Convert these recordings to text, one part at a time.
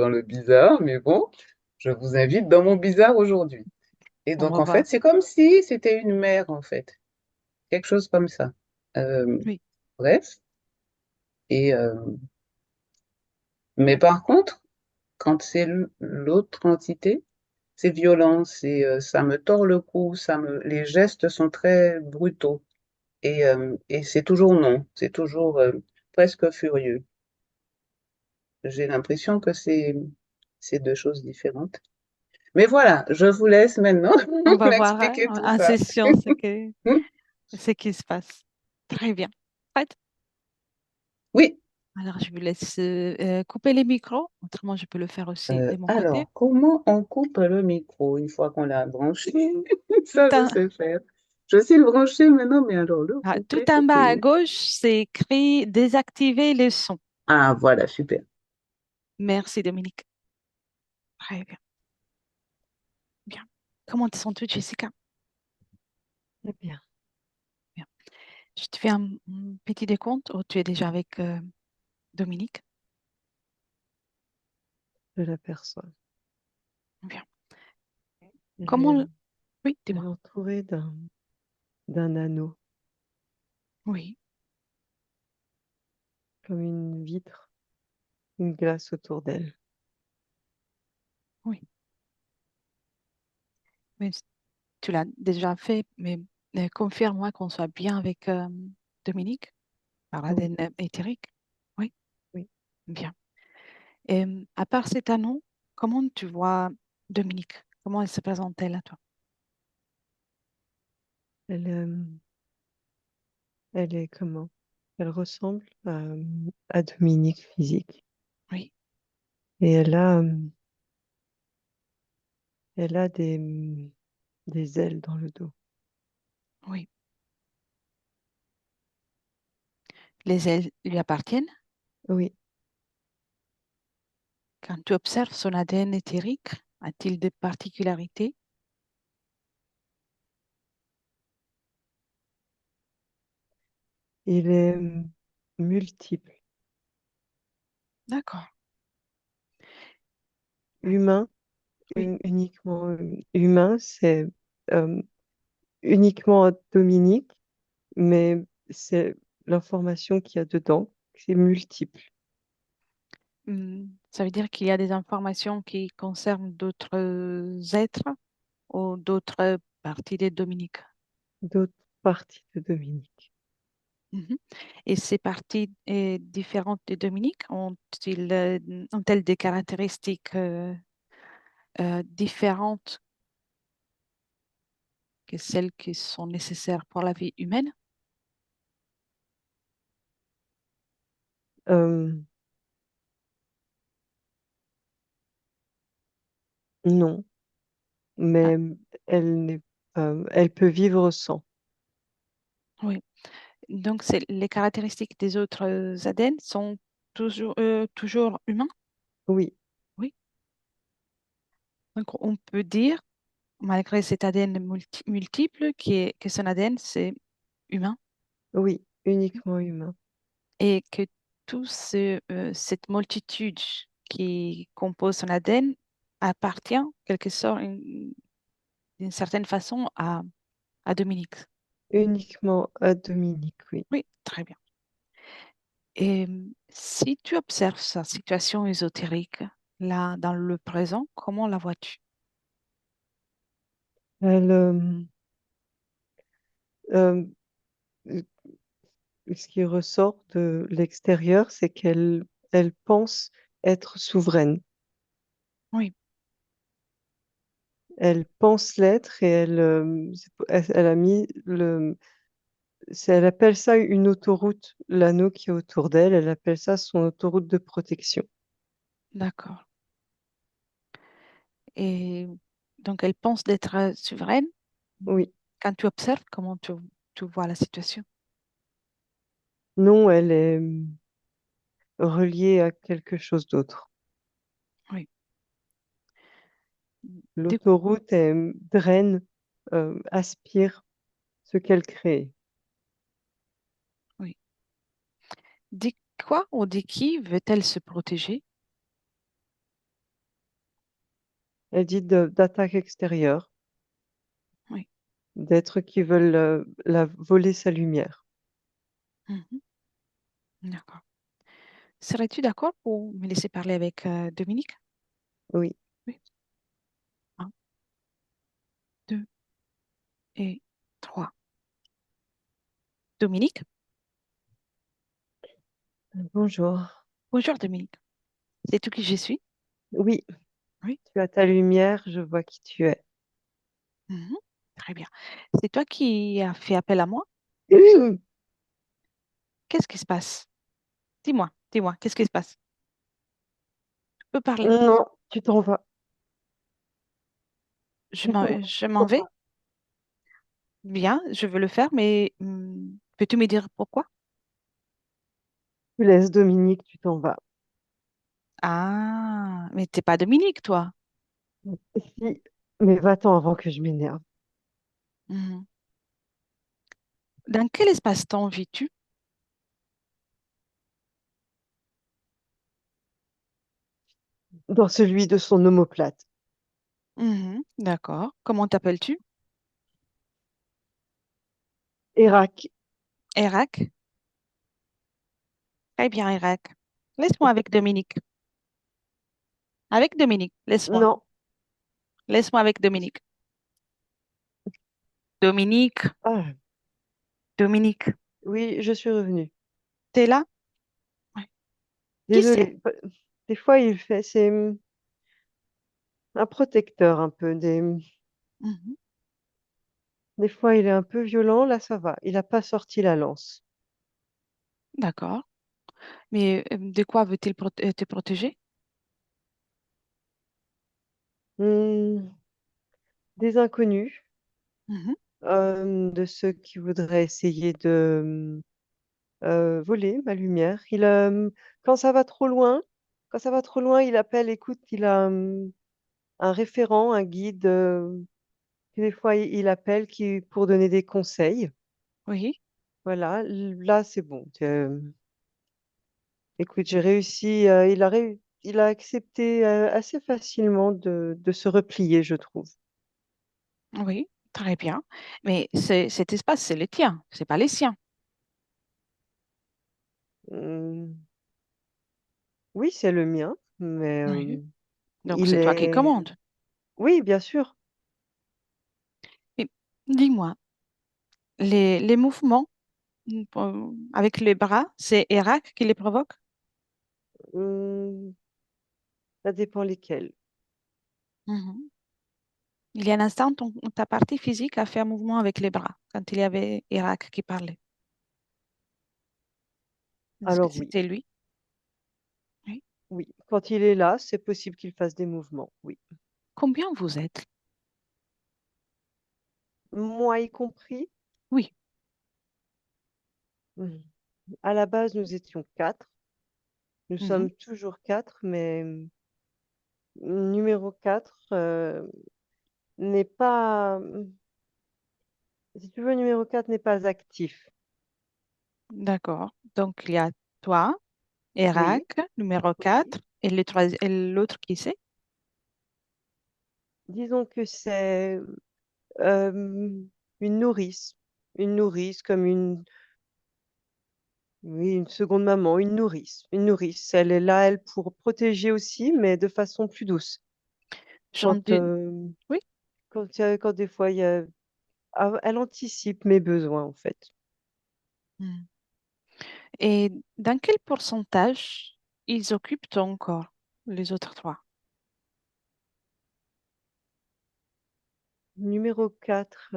dans le bizarre, mais bon, je vous invite dans mon bizarre aujourd'hui. Et On donc, va en voir. fait, c'est comme si c'était une mère, en fait. Quelque chose comme ça. Euh, Oui. bref. Et, mais par contre, quand c'est l'autre entité, c'est violent, ça me tord le cou, les gestes sont très brutaux. Et c'est toujours non, c'est toujours presque furieux. J'ai l'impression que c'est deux choses différentes. Mais voilà, je vous laisse maintenant On va voir m'expliquer tout en ça. session ce qui se passe. Très bien. Prête? Oui, Alors, je vous laisse couper les micros. Autrement, je peux le faire aussi de mon côté. alors, comment on coupe le micro une fois qu'on l'a branché? Tout Ça, je en, sais faire. Je sais le brancher maintenant, mais alors le tout couper, en bas à c'était... gauche, c'est écrit désactiver les sons. Ah, voilà, super. Merci, Dominique. Très bien. Bien. Comment te sens-tu, Jessica? Très bien, Bien. Je te fais un petit décompte. Oh, tu es déjà avec Dominique. je l'aperçois. Bien. Elle est, Comment... Oui, elle est dis-moi. entourée d'un anneau, Oui, comme une vitre, une glace autour d'elle. oui. Mais tu l'as déjà fait, mais confirme-moi qu'on soit bien avec Dominique par Oui, l'ADN éthérique. Oui, oui. bien. Et à part cet anneau, comment tu vois Dominique? Comment elle se présente-t-elle à toi? Elle, elle est comment? Elle ressemble à Dominique physique. Oui, Et elle a des ailes dans le dos. oui. Les ailes lui appartiennent. Oui, Quand tu observes son ADN éthérique, a-t-il des particularités? il est multiple. D'accord. Humain, Oui. uniquement humain, c'est euh, uniquement Dominique, mais c'est l'information qu'il y a dedans, c'est multiple. Ça veut dire qu'il y a des informations qui concernent d'autres êtres ou d'autres parties des Dominiques. D'autres parties de Dominique. Mhm. Et ces parties différentes des Dominiques ont-elles des caractéristiques différentes que celles qui sont nécessaires pour la vie humaine? Euh, non, Ah, mais elle peut vivre sans. oui. Donc, les caractéristiques des autres ADN sont toujours humains? Oui, Oui. Donc, on peut dire, malgré cet ADN multiple, que son ADN, c'est humain oui, uniquement humain. et que cette multitude qui compose son ADN appartient, quelque sorte, d'une certaine façon, à Dominique. Uniquement à Dominique, oui. Oui, très bien. Et si tu observes sa situation ésotérique, là, dans le présent, comment la vois-tu? Elle, euh, ce qui ressort de l'extérieur, c'est elle pense être souveraine. Oui, Elle pense l'être et elle a mis elle appelle ça une autoroute, l'anneau qui est autour d'elle, elle appelle ça son autoroute de protection. d'accord. Et donc, elle pense d'être souveraine. Oui, Quand tu observes, comment tu vois la situation? non, elle est reliée à quelque chose d'autre. Oui. Du- L'autoroute draine, aspire ce qu'elle crée. oui. De quoi ou de qui veut-elle se protéger? Elle dit d'attaque extérieure, Oui. d'êtres qui veulent voler sa lumière. Mhm. D'accord. Serais-tu d'accord pour me laisser parler avec Dominique? Oui. Oui. Un, deux et trois. Dominique? Bonjour. Bonjour Dominique. C'est tout qui je suis? Oui, Oui. tu as ta lumière, je vois qui tu es. Mhm. Très bien. C'est toi qui as fait appel à moi? Qu'est-ce qui se passe? Dis-moi, qu'est-ce qui se passe? Tu peux parler. Non, tu t'en vas. Je Tu t'en m'en, vas. je m'en vais. Bien, je veux le faire, mais peux-tu me dire pourquoi? Tu laisses Dominique, tu t'en vas. Ah, mais t'es pas Dominique, toi. Si, mais va-t'en avant que je m'énerve. Mhm. Dans quel espace-temps vis-tu? Dans celui de son omoplate. Mhm. D'accord. Comment t'appelles-tu? Irak. Irak? Très bien, Irak. Laisse-moi avec Dominique. Avec Dominique, laisse-moi. Non. Laisse-moi avec Dominique. Dominique, Ah, Dominique, oui, je suis revenue. t'es là? Ouais. Qui c'est? Désolée. Des fois, c'est un protecteur un peu. Mhm. Des fois, il est un peu violent. Là, ça va. Il n'a pas sorti la lance. D'accord. Mais de quoi veut-il te protéger? Hmm, des inconnus, Mhm. de ceux qui voudraient essayer de voler ma lumière. Quand ça va trop loin, quand ça va trop loin, il appelle. Écoute, il a un référent, un guide. Des fois, il appelle pour donner des conseils. Oui, Voilà, là, c'est bon. Écoute, j'ai réussi. Il a accepté assez facilement de se replier, je trouve. oui, très bien. Mais cet espace, c'est le tien, c'est pas les siens. Hmm, oui, c'est le mien, mais Oui. Donc, il c'est toi qui est. commandes. Oui, bien sûr. Mais dis-moi, les mouvements avec les bras, c'est Irak qui les provoque? Hmm, ça dépend lesquels. Mhm. Il y a un instant, ta partie physique a fait un mouvement avec les bras quand il y avait Irak qui parlait. Est-ce que Alors oui, c'était lui? Oui. oui. Quand il est là, c'est possible qu'il fasse des mouvements. Oui. Combien vous êtes? Moi y compris. Oui. Hmm. À la base, nous étions quatre. Nous Mhm. sommes toujours quatre, mais numéro 4 n'est pas, si tu veux, numéro 4 n'est pas actif. D'accord. Donc, il y a toi, Oui, Irak, numéro oui. 4, et et l'autre qui c'est? Disons que c'est euh, une nourrice. Une nourrice comme oui, une seconde maman, une nourrice. Une nourrice. Elle est là, elle, pour protéger aussi, mais de façon plus douce. J'en Quand, dis... Oui. quand des fois, elle anticipe mes besoins, en fait. Hmm. Et dans quel pourcentage ils occupent ton corps, les autres trois? Numéro 4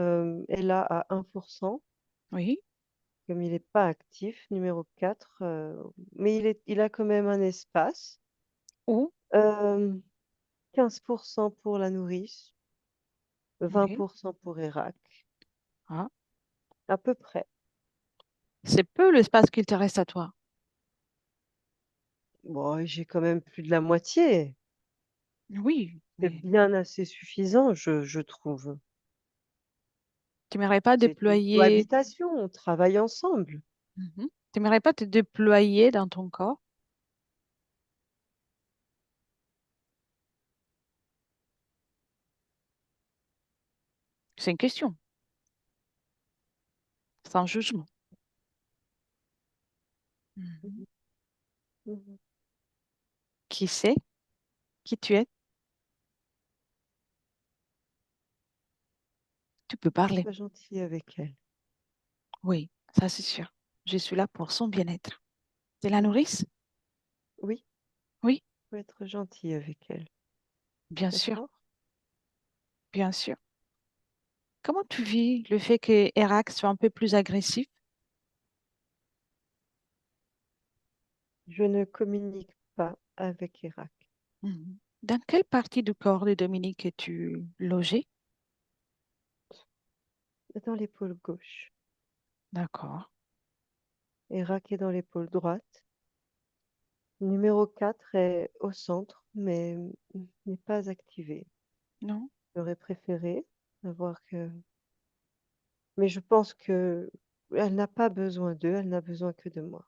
est là à 1%. Oui. Comme il n'est pas actif, numéro 4, mais il a quand même un espace. Ou? Euh, 15% pour la nourrice, Oui. 20% pour Irak, Ah. à peu près. C'est peu l'espace qu'il te reste à toi. Bon, j'ai quand même plus de la moitié. Oui, C'est mais bien assez suffisant, je trouve. tu n'aimerais pas C'est une déployer... cohabitation, on travaille ensemble. Mhm. Tu n'aimerais pas te déployer dans ton corps? C'est une question, sans jugement. Mhm. Mhm. Mhm. Qui c'est? Qui tu es? Tu peux parler. Très gentil avec elle. Oui, ça c'est sûr. Je suis là pour son bien-être. C'est la Mhm. nourrice? Oui, Oui, faut être gentil avec elle. bien sûr, D'accord? bien sûr. Comment tu vis le fait que Erac soit un peu plus agressif? Je ne communique pas avec Irak. Mhm. Dans quelle partie du corps de Dominique es-tu logé? Dans l'épaule gauche. D'accord. Irak est dans l'épaule droite. Numéro 4 est au centre, mais n'est pas activé. Non? J'aurais préféré avoir que... Mais je pense que elle n'a pas besoin d'eux, elle n'a besoin que de moi.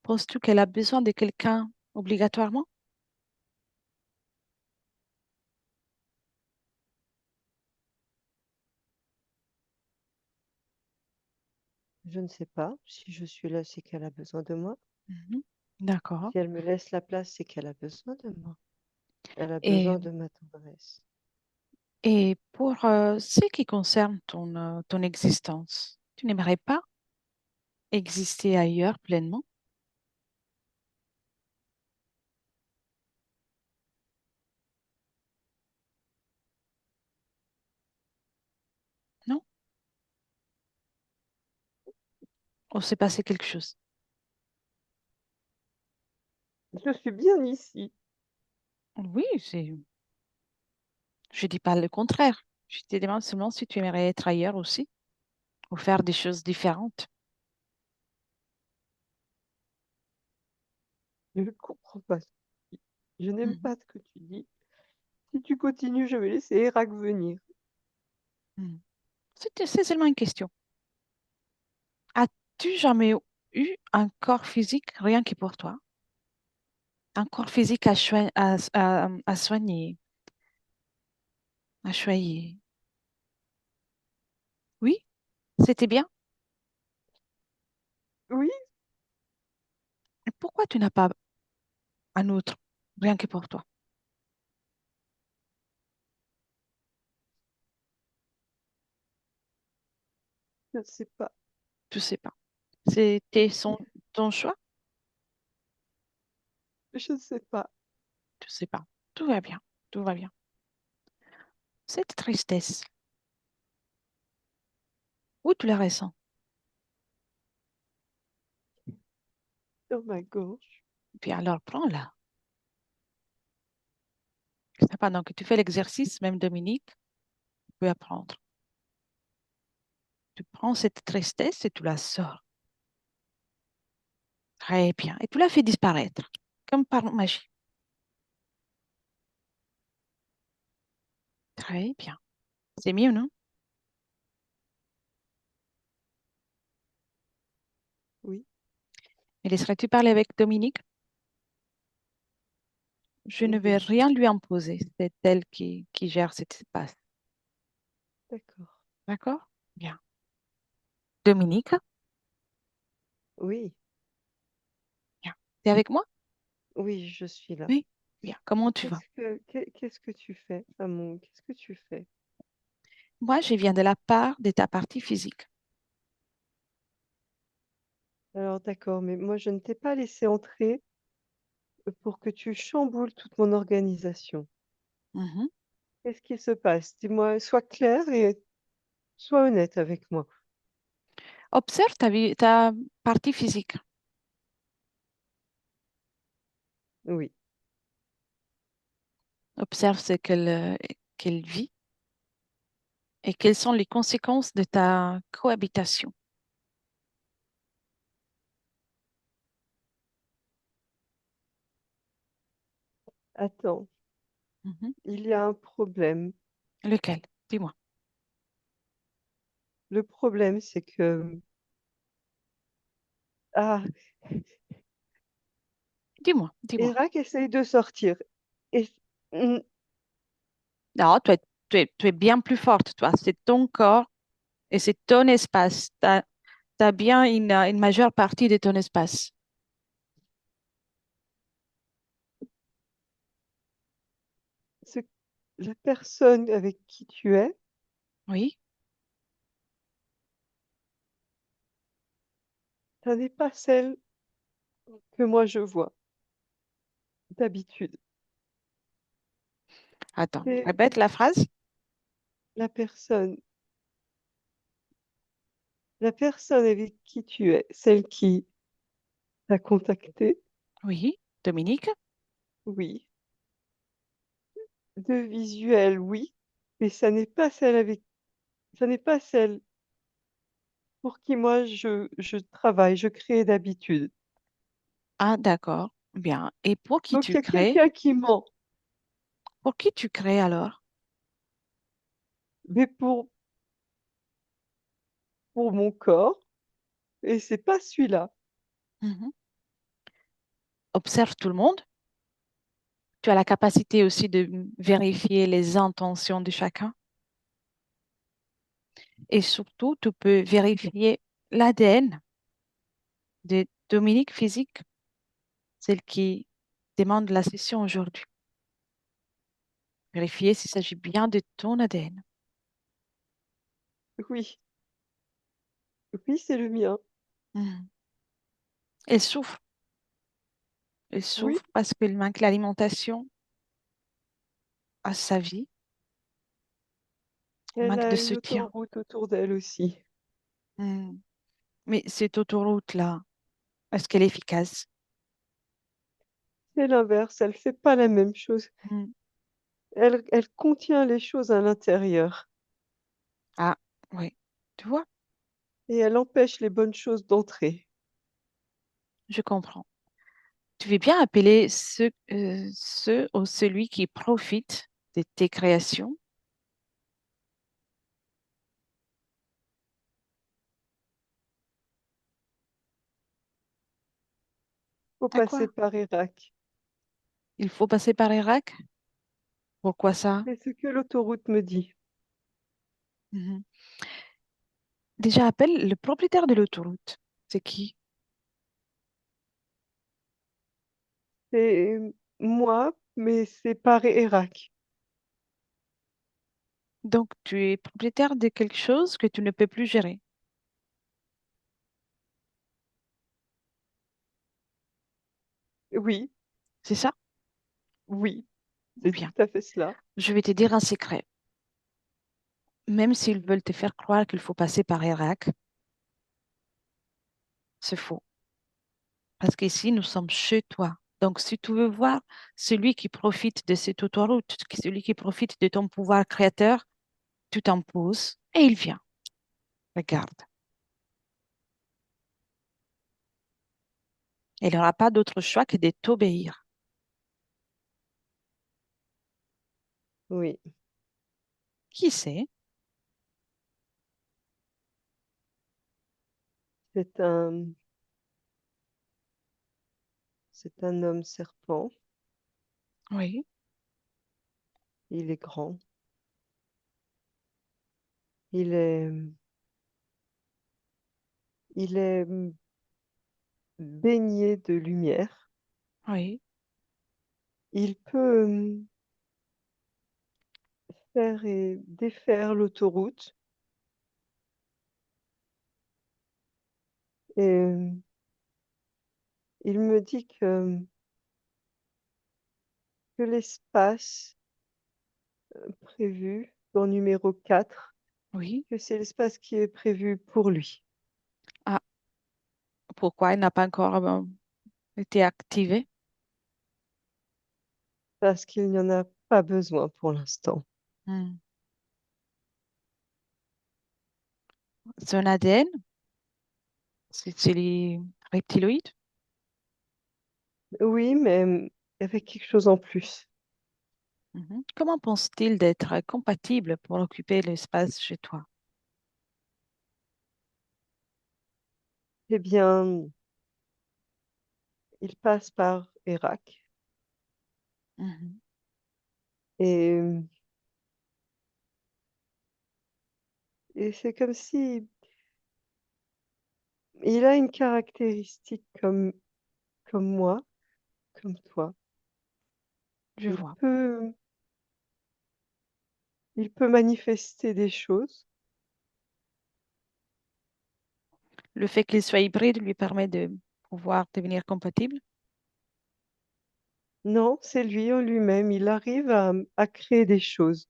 Penses-tu qu'elle a besoin de quelqu'un obligatoirement? Je ne sais pas. Si je suis là, c'est qu'elle a besoin de moi. Mhm. D'accord. Si elle me laisse la place, c'est qu'elle a besoin de moi. Elle a Et, besoin de ma tendresse. et pour ce qui concerne ton existence, tu n'aimerais pas exister ailleurs pleinement? Non? Ou s'est passé quelque chose? Je suis bien ici. Oui, je dis pas le contraire. Je te demande seulement si tu aimerais être ailleurs aussi ou faire des choses différentes. Je ne comprends pas. Je n'aime Mhm. pas ce que tu dis. Si tu continues, je vais laisser Irak venir. Mhm. C'est seulement une question. As-tu jamais eu un corps physique rien que pour toi? Un corps physique à soigner, à choyer? Oui, c'était bien. Oui, Et pourquoi tu n'as pas un autre rien que pour toi? je ne sais pas. Je sais pas. C'était ton choix? Je ne sais pas. Je sais pas. Tout va bien. Tout va bien. Cette tristesse, où tu la ressens? Sur ma gorge. Puis alors, prends-la. C'est pendant que tu fais l'exercice, même Dominique, tu peux apprendre. Tu prends cette tristesse et tu la sors. Très bien. Et tu la fais disparaître, comme par magie. Très bien. C'est mieux, non? Oui, Et laisserais-tu parler avec Dominique? Je ne oui, vais bien sûr. rien lui imposer. C'est elle qui gère cet espace. D'accord. D'accord? Bien. Dominique, Oui, bien. T'es avec moi? oui, je suis là. Oui. Bien. Comment tu vas? Qu'est-ce que tu fais, Amon? Qu'est-ce que tu fais? Moi, je viens de la part de ta partie physique. Alors, d'accord, mais moi, je ne t'ai pas laissé entrer pour que tu chamboules toute mon organisation. Mhm. Qu'est-ce qui se passe? Dis-moi, sois clair et sois honnête avec moi. Observe ta partie physique. Oui. Observe ce qu'elle vit et quelles sont les conséquences de ta cohabitation. Attends, Mhm. il y a un problème. Lequel? Dis-moi. Le problème, c'est que... Ah, Dis-moi. Irak essaye de sortir. Et... Mm, Non, tu es bien plus forte, toi. C'est ton corps et c'est ton espace. Tu as bien une majeure partie de ton espace. Ce- la personne avec qui tu es, Oui. ça n'est pas celle que moi je vois d'habitude. Attends, C'est répète la phrase. la personne, la personne avec qui tu es, celle qui t'a contacté, Oui. Dominique. oui. De visuel, oui. Mais ça n'est pas celle pour qui moi je travaille, je crée d'habitude. Ah, d'accord. Bien. Et pour qui Donc il tu y a crées? quelqu'un qui ment. Pour qui tu crées alors? Mais pour mon corps, et c'est pas celui-là. Mhm. Observe tout le monde. Tu as la capacité aussi de vérifier les intentions de chacun. Et surtout, tu peux vérifier l'ADN de Dominique Physique, celle qui demande la session aujourd'hui. Vérifier s'il s'agit bien de ton ADN. Oui, oui, c'est le mien. Mhm. Elle souffre. Elle Oui, souffre parce qu'elle manque l'alimentation à sa vie. Elle elle manque de a une soutien. autoroute autour d'elle aussi. Mhm. Mais cette autoroute-là, est-ce qu'elle est efficace? C'est l'inverse, elle fait pas la même chose. Mhm. Elle contient les choses à l'intérieur Ah, oui. Tu vois, et elle empêche les bonnes choses d'entrer. je comprends. Tu veux bien appeler ce ou celui qui profite de tes créations? Faut À passer quoi? par Irak. Il faut passer par Irak? Pourquoi ça? C'est ce que l'autoroute me dit. Mhm. Déjà, appelle le propriétaire de l'autoroute. C'est qui? C'est moi, mais c'est par Irak. Donc, tu es propriétaire de quelque chose que tu ne peux plus gérer. Oui, C'est ça? oui, c'est Bien. tout à fait cela. Je vais te dire un secret. Même s'ils veulent te faire croire qu'il faut passer par Irak, c'est faux. Parce qu'ici, nous sommes chez toi. Donc, si tu veux voir celui qui profite de cette autoroute, celui qui profite de ton pouvoir créateur, tu t'imposes et il vient. Regarde. Il n'aura pas d'autre choix que de t'obéir. Oui, Qui sait? c'est un, c'est un homme serpent. Oui, Il est grand. Il est, il est baigné de lumière. oui. Il peut faire et défaire l'autoroute. Et il me dit que l'espace prévu dans numéro 4, Oui. que c'est l'espace qui est prévu pour lui, Ah, pourquoi il n'a pas encore été activé? parce qu'il n'y en a pas besoin pour l'instant. Hmm. Son ADN, c'est les reptiloïdes? Oui, mais avec quelque chose en plus. Mhm. Comment pense-t-il d'être compatible pour occuper l'espace chez toi? Eh bien, il passe par Irak Mhm. et Et c'est comme si il a une caractéristique comme moi, comme toi. Je Il vois. peut il peut manifester des choses. Le fait qu'il soit hybride lui permet de pouvoir devenir compatible. Non, c'est lui en lui-même, il arrive à créer des choses.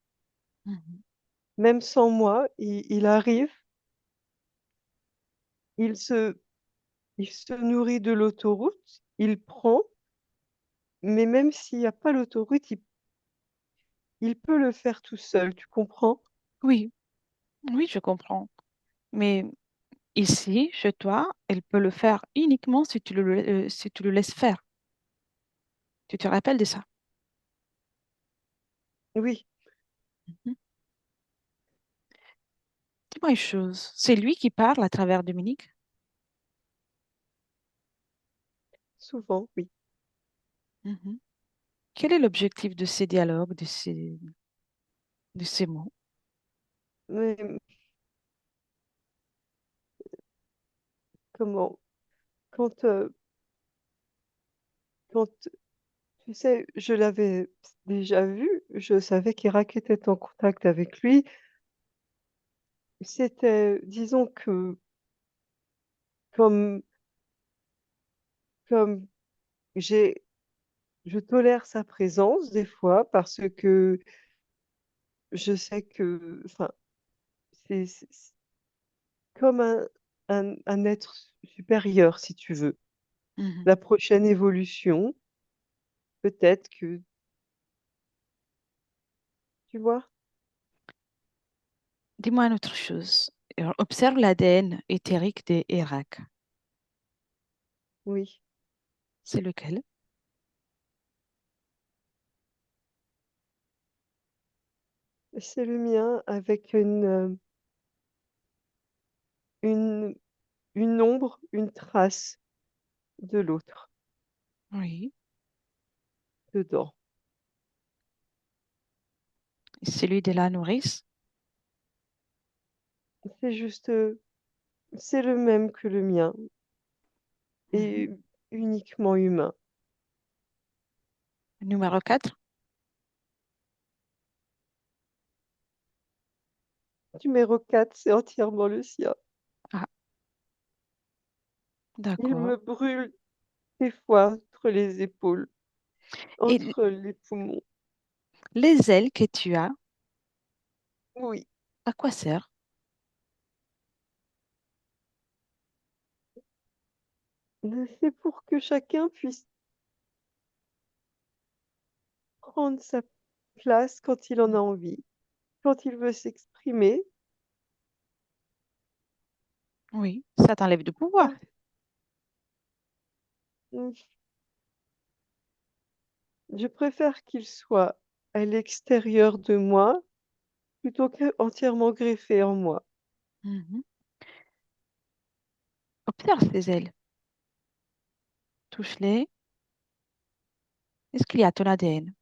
Mhm. Même sans moi, il arrive, il se il se nourrit de l'autoroute, il prend, mais même s'il y a pas l'autoroute, il peut le faire tout seul, tu comprends? Oui, oui, je comprends. Mais ici, chez toi, elle peut le faire uniquement si tu le laisses faire. Tu te rappelles de ça? Oui, Mhm. Dis-moi une chose. C'est lui qui parle à travers Dominique? souvent, oui. Mhm. Quel est l'objectif de ces dialogues, de ces mots? Mais comment? Quand, quand tu sais, je l'avais déjà vu, je savais qu'Irak était en contact avec lui. C'était, disons que comme comme j'ai je tolère sa présence des fois parce que je sais que enfin, c'est comme un être supérieur, si tu veux. Mhm. La prochaine évolution, peut-être que tu vois? Dis-moi une autre chose. Alors, observe l'ADN éthérique des Irak. Oui, C'est lequel? c'est le mien avec une une ombre, une trace de l'autre Oui. dedans. Celui de la nourrice? C'est juste, c'est le même que le mien Mhm. et uniquement humain. Numéro 4? Numéro 4, c'est entièrement le sien. Ah, Il d'accord. me brûle des fois entre les épaules, Et entre les poumons. les ailes que tu as, Oui, à quoi servent? c'est pour que chacun puisse prendre sa place quand il en a envie, quand il veut s'exprimer. Oui, ça t'enlève de pouvoir. Ah, mmh, je préfère qu'il soit à l'extérieur de moi plutôt qu'entièrement greffé en moi. Mhm. Observe ces ailes. Touche-les. Est-ce qu'il y a ton ADN?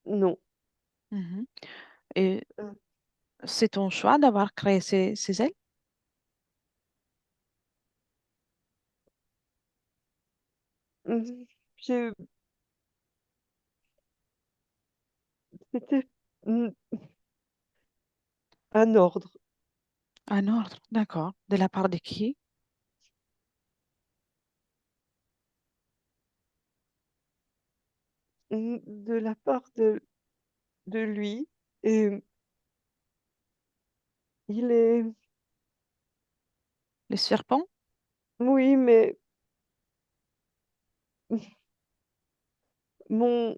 Non, Mhm. Et heu, c'est ton choix d'avoir créé ces ailes? mmh, je c'était, mmh, un ordre, Un ordre, d'accord. De la part de qui? de la part de lui et il est Le serpent? oui, mais mon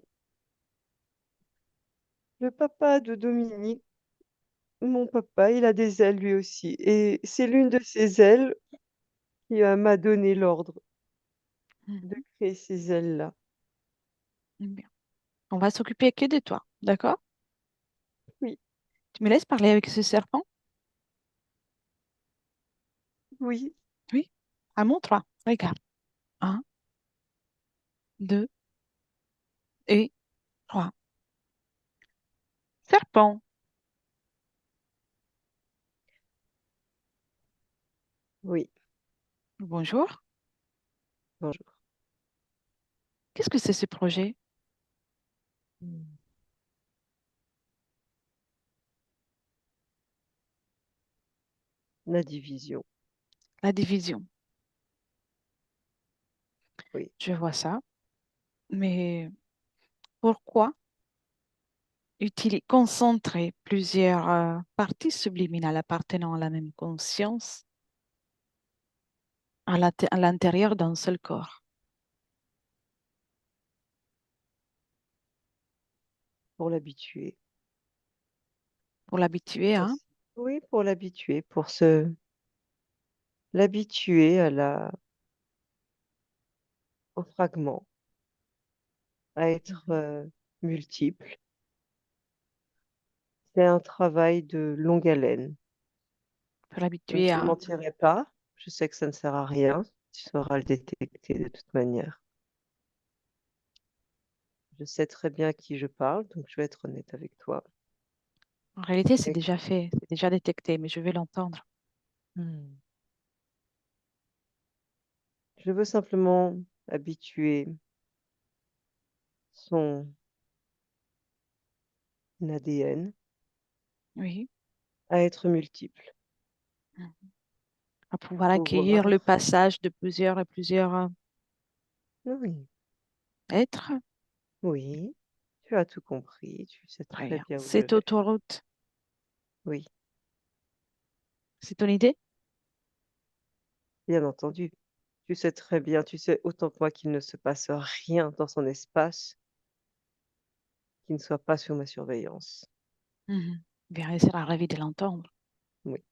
le papa de Dominique, mon papa, il a des ailes lui aussi et c'est l'une de ses ailes qui, m'a donné l'ordre de Mhm. créer ces ailes-là. Bien. On va s'occuper que de toi, d'accord? Oui, Tu me laisses parler avec ce serpent? oui, Oui. À mon 3. Regarde. Un, deux, et 3. Serpent. Oui, Bonjour. bonjour. Qu'est-ce que c'est ce projet? Hmm. La division, La division. oui. Je vois ça. Mais pourquoi concentrer plusieurs parties subliminales appartenant à la même conscience à l'intérieur d'un seul corps? Pour l'habituer. Pour l'habituer, hein? Oui, pour l'habituer, pour se l'habituer au fragment, à être Mhm. multiple. C'est un travail de longue haleine. Pour Je ne l'habituer te à... mentirai pas, je sais que ça ne sert à rien, tu sauras le détecter de toute manière. Je sais très bien à qui je parle, donc je vais être honnête avec toi. En réalité, c'est Et- déjà fait, c'est déjà détecté, mais je vais l'entendre. Hmm. Je veux simplement habituer son ADN Oui. à être multiple, Mhm. À pouvoir accueillir le pouvoir. passage de plusieurs et plusieurs Oui, êtres. oui, tu as tout compris, tu sais Très très bien. bien où je Cette vais. autoroute, Oui, c'est ton idée? bien entendu. Tu sais très bien, tu sais autant que moi qu'il ne se passe rien dans son espace qui ne soit pas sous ma surveillance. Mhm. Bien, elle sera ravie de l'entendre. Oui,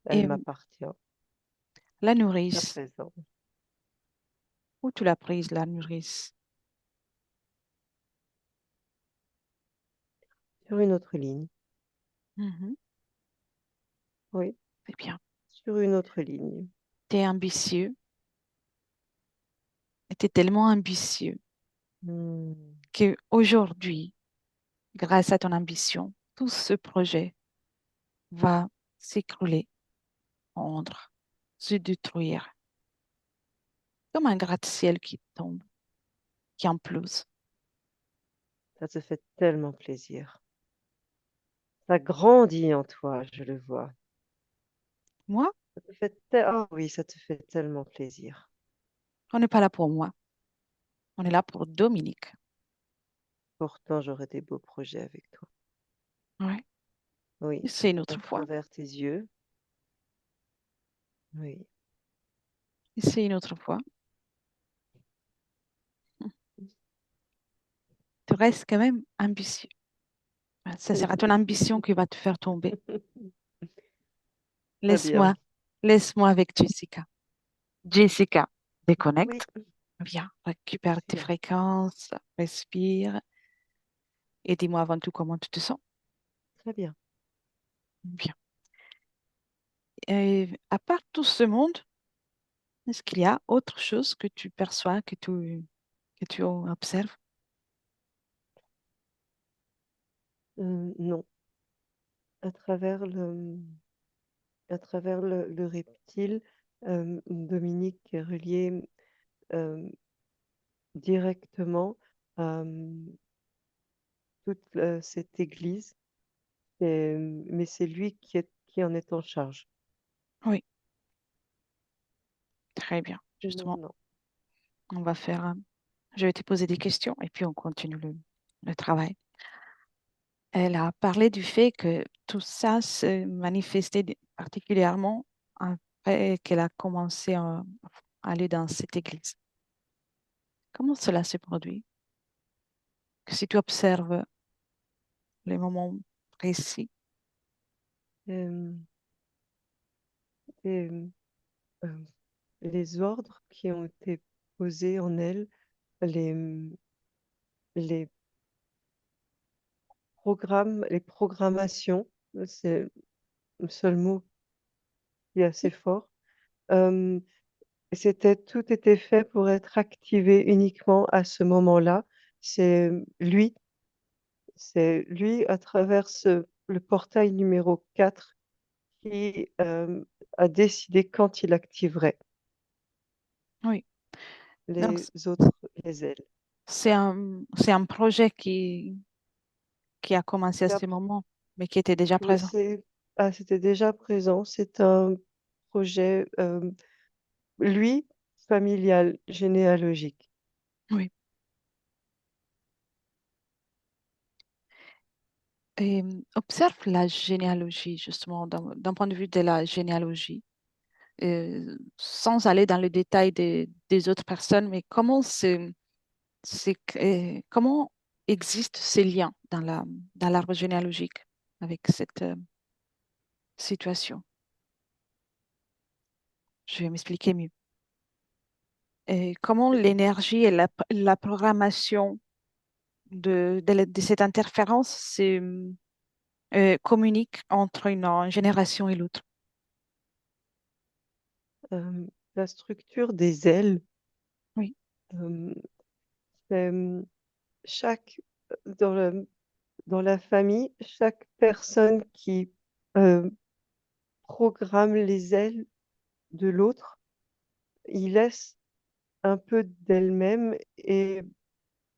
elle Et m'appartient la à nourrice, présent. où tu l'as prise, la nourrice? Sur une autre ligne. Mhm. Oui, C'est bien. sur une autre ligne. T'es ambitieux, et t'es tellement ambitieux Hmm, que aujourd'hui, grâce à ton ambition, tout ce projet va s'écrouler, fondre, se détruire, comme un gratte-ciel qui tombe, qui implose. ça te fait tellement plaisir. Ça grandit en toi, je le vois. Moi, Ça te fait Ah oui, ça te fait tellement plaisir. on n'est pas là pour moi, on est là pour Dominique. Pourtant, j'aurais des beaux projets avec toi. Ouais. Oui, C'est une à autre fois, travers tes yeux. Oui. c'est une autre fois. Tu restes quand même ambitieux. Ça sera ton ambition qui va te faire tomber. Très bien. Laisse-moi, laisse-moi avec Jessica. Jessica, Oui, déconnecte. Viens, récupère tes bien. fréquences, respire et dis-moi avant tout comment tu te sens. Très bien. Bien. Et à part tout ce monde, est-ce qu'il y a autre chose que tu perçois, que tu observes? Non, à travers le reptile, Dominique est relié directement à toute cette église, mais c'est lui qui en est en charge. Oui, très bien. Non, Justement, non. on va faire. Je vais te poser des questions et puis on continue le travail. Elle a parlé du fait que tout ça se manifestait particulièrement après qu'elle a commencé à aller dans cette église. Comment cela se produit? Que si tu observes les moments précis, Euh, et, les ordres qui ont été posés en elle, les, les programmes, les programmations, c'est le seul mot qui est assez fort. Euh, tout était fait pour être activé uniquement à ce moment-là. C'est lui. c'est lui, à travers le portail numéro 4, qui a décidé quand il activerait Oui. Donc, les autres, les ailes. c'est un projet qui a commencé à Et ce moment, mais qui était déjà oui, présent. c'était déjà présent. C'est un projet, lui, familial, généalogique. Oui. Et observe la généalogie, justement, d'un point de vue de la généalogie, sans aller dans le détail des autres personnes, mais comment existent ces liens dans l'arbre généalogique avec cette situation. Je vais m'expliquer mieux. Et comment l'énergie et la programmation de cette interférence communiquent entre une génération et l'autre. Euh, la structure des ailes, Oui, euh, c'est chaque, dans dans la famille, chaque personne qui euh, programme les ailes de l'autre, il laisse un peu d'elle-même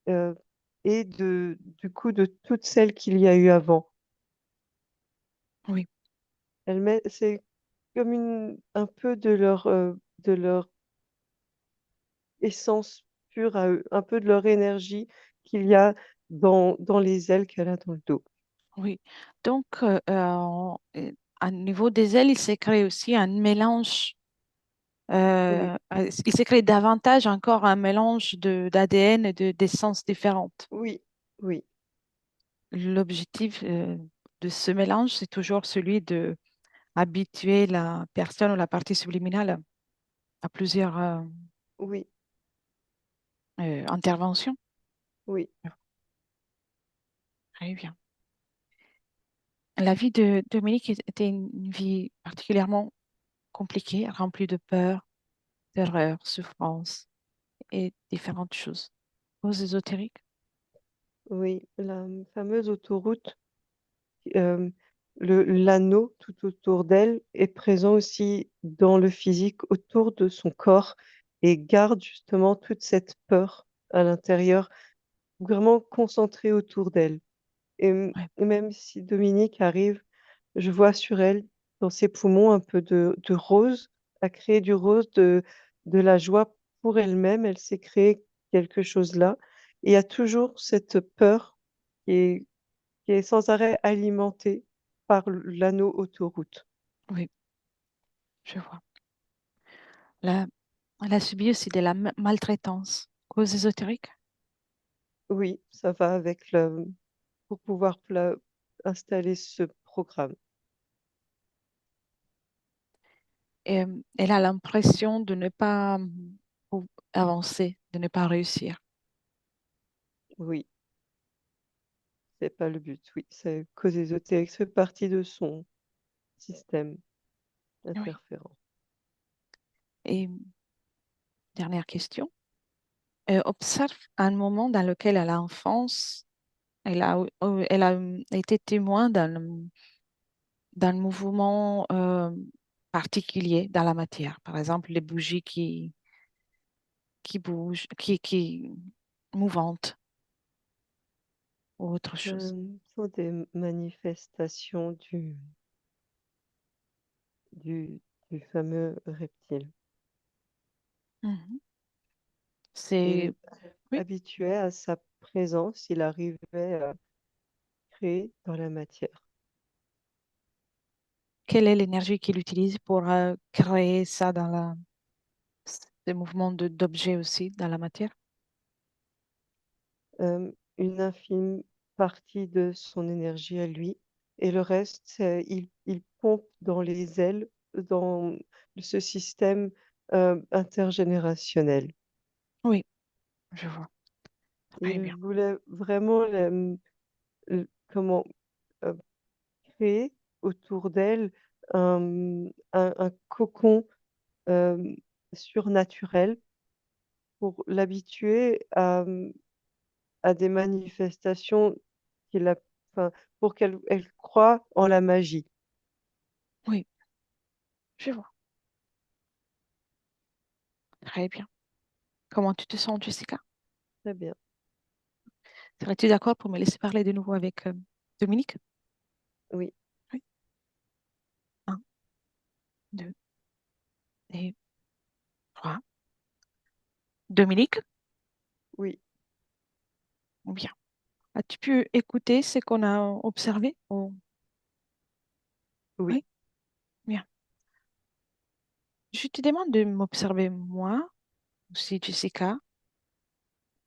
euh, et du coup de toutes celles qu'il y a eu avant. oui, C'est comme un peu de leur essence pure à eux, un peu de leur énergie qu'il y a dans les ailes qu'elle a dans le dos. oui. Donc, à niveau des ailes, il s'est créé aussi un mélange. Oui, Il s'est créé davantage encore un mélange d'ADN et d'essences différentes. oui, oui, L'objectif de ce mélange, c'est toujours celui de habituer la personne ou la partie subliminale à plusieurs oui, interventions. oui, Très bien. La vie de Dominique était une vie particulièrement compliquée, remplie de peur, d'erreurs, souffrance et différentes choses. Aux ésotériques? oui. La fameuse autoroute, euh, l'anneau tout autour d'elle est présent aussi dans le physique, autour de son corps, et garde justement toute cette peur à l'intérieur, vraiment concentrée autour d'elle. Ouais, Et même si Dominique arrive, je vois sur elle, dans ses poumons, un peu de rose, à créer du rose, de la joie pour elle-même. Elle s'est créée quelque chose là. Et il y a toujours cette peur qui est, qui est sans arrêt alimentée par l'anneau autoroute. oui, je vois. La- Elle a subi aussi de la maltraitance. Aux ésotériques? Oui, ça va avec pour pouvoir installer ce programme. Et elle a l'impression de ne pas avancer, de ne pas réussir. Oui, c'est pas le but. Oui, c'est cause ésotérique, ça fait partie de son système Oui. interférent. Et dernière question. Observe un moment dans lequel, à l'enfance, elle a été témoin d'un mouvement particulier dans la matière. Par exemple, les bougies qui bougent, qui mouvantes ou autre chose. Sont des manifestations du, du fameux reptile. Mhm. Et C'est, oui, habitué à sa présence, il arrivait à créer dans la matière. quelle est l'énergie qu'il utilise pour créer ça ces mouvements d'objets aussi dans la matière? Une infime partie de son énergie à lui, et le reste, il pompe dans les ailes, dans ce système intergénérationnel. Oui, je vois. Très Il bien. voulait vraiment comment euh, créer autour d'elle un cocon euh, surnaturel pour l'habituer à des manifestations qu'il a, enfin, pour qu'elle elle croie en la magie. Oui, je vois. Très bien. Comment tu te sens, Jessica? Très bien. Serais-tu d'accord pour me laisser parler de nouveau avec Dominique? Oui, Oui. Un, deux et trois. Dominique? oui, Bien. As-tu pu écouter ce qu'on a observé? oui, Oui, bien. Je te demande de m'observer moi, aussi Jessica,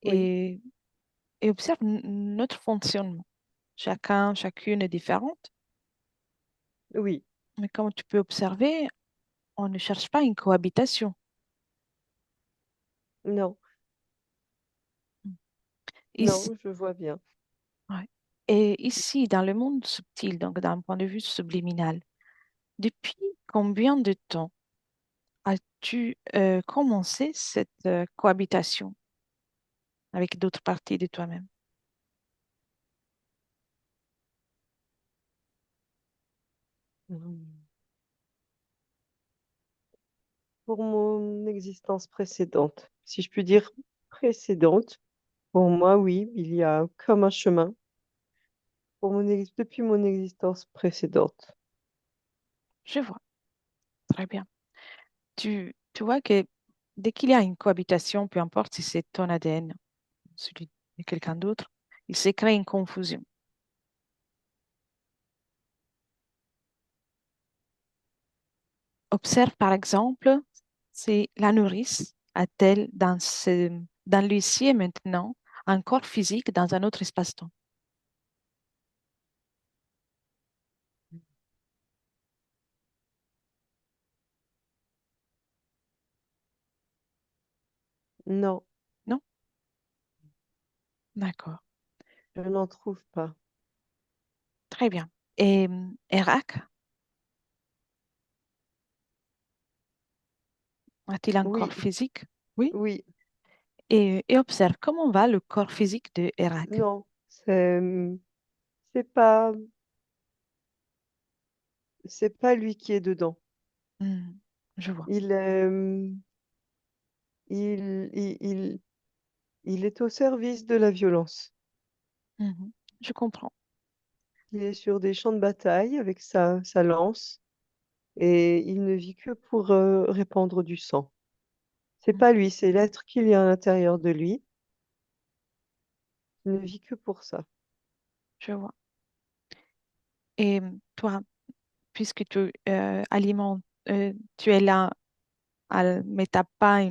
oui, et, et observe notre fonctionnement. Chacun, chacune est différente, oui. mais comme tu peux observer, on ne cherche pas une cohabitation. Non, Ici, non, je vois bien. ouais. Et ici, dans le monde subtil, donc d'un point de vue subliminal, depuis combien de temps as-tu commencé cette cohabitation avec d'autres parties de toi-même? Mm. Pour mon existence précédente, si je puis dire précédente, pour moi, oui, il y a comme un chemin depuis mon existence précédente. Je vois, très bien. Tu vois que dès qu'il y a une cohabitation, peu importe si c'est ton ADN, celui de quelqu'un d'autre, il se crée une confusion. Observe par exemple si la nourrice a-t-elle dans l'ici et maintenant un corps physique dans un autre espace-temps. Non, Non? D'accord. je n'en trouve pas. Très bien. Et Irak, a-t-il un corps Oui, physique? Oui. oui, Et observe comment va le corps physique de Irak. non, c'est pas lui qui est dedans. Hmm, je vois. Il est, il est au service de la violence. Mhm, je comprends. Il est sur des champs de bataille avec sa lance et il ne vit que pour répandre du sang. C'est Hmm, pas lui, c'est l'être qu'il y a à l'intérieur de lui. Il ne vit que pour ça. je vois. Et toi, puisque tu alimentes, tu es là, mais tu n'as pas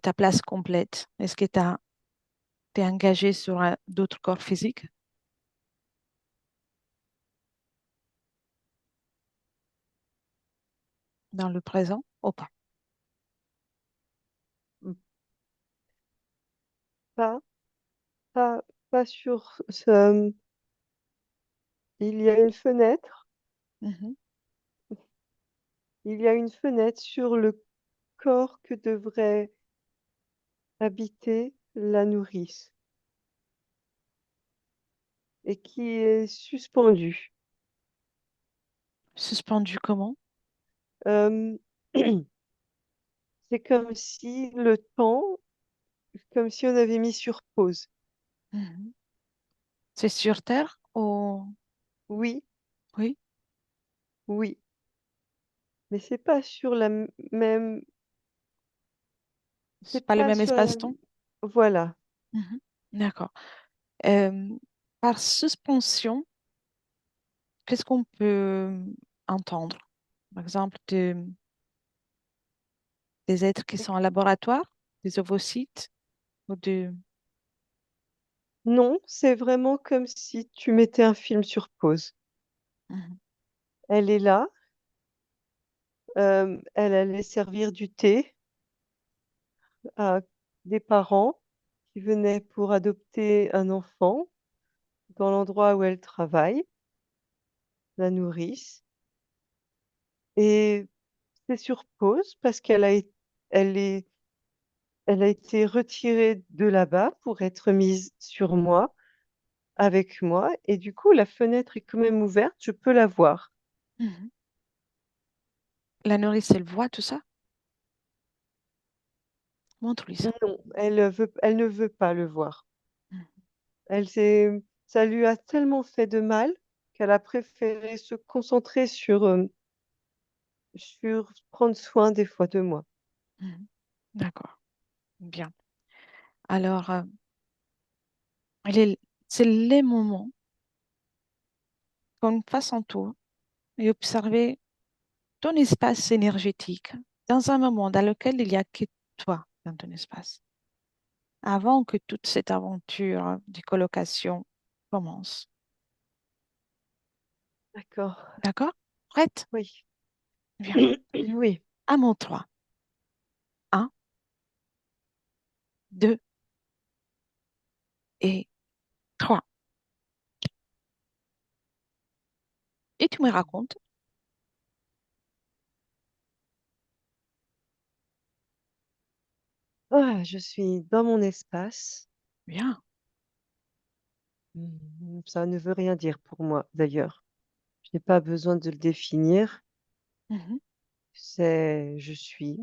ta place complète, est-ce que tu es engagé sur d'autres corps physiques dans le présent ou pas? Pas, pas, pas sur ce. Il y a une fenêtre. Mhm. Il y a une fenêtre sur le corps que devrait habiter la nourrice et qui est suspendue. Suspendu comment? Euh, c'est comme si le temps, comme si on avait mis sur pause. Mhm. C'est sur Terre ou... Oui, Oui, oui, mais c'est pas sur la même, c'est c'est pas le pas même sur la, espace-temps? voilà. Mhm. D'accord. Euh, Par suspension, qu'est-ce qu'on peut entendre? Par exemple, des êtres qui sont en laboratoire, des ovocytes ou de... Non, c'est vraiment comme si tu mettais un film sur pause. Mhm. Elle est là, elle allait servir du thé à des parents qui venaient pour adopter un enfant dans l'endroit où elle travaille, la nourrice. Et c'est sur pause parce elle est, elle a été retirée de là-bas pour être mise sur moi avec moi et du coup, la fenêtre est quand même ouverte, je peux la voir. Mhm. La nourrice, elle voit tout ça? Montre-lui ça. Non, elle ne veut pas le voir. Mhm. Ça lui a tellement fait de mal qu'elle a préféré se concentrer sur prendre soin des fois de moi. Mhm. D'accord, bien. Alors, il est- c'est les moments qu'on fasse un tour et observer ton espace énergétique dans un moment dans lequel il n'y a que toi dans ton espace, avant que toute cette aventure de colocation commence. D'accord. D'accord? Prête? Oui. Bien. Oui. À mon 3. Un, 2 et 3. Et tu me racontes. Ah, je suis dans mon espace. Bien. Ça ne veut rien dire pour moi, d'ailleurs. Je n'ai pas besoin de le définir. Mhm. Je suis.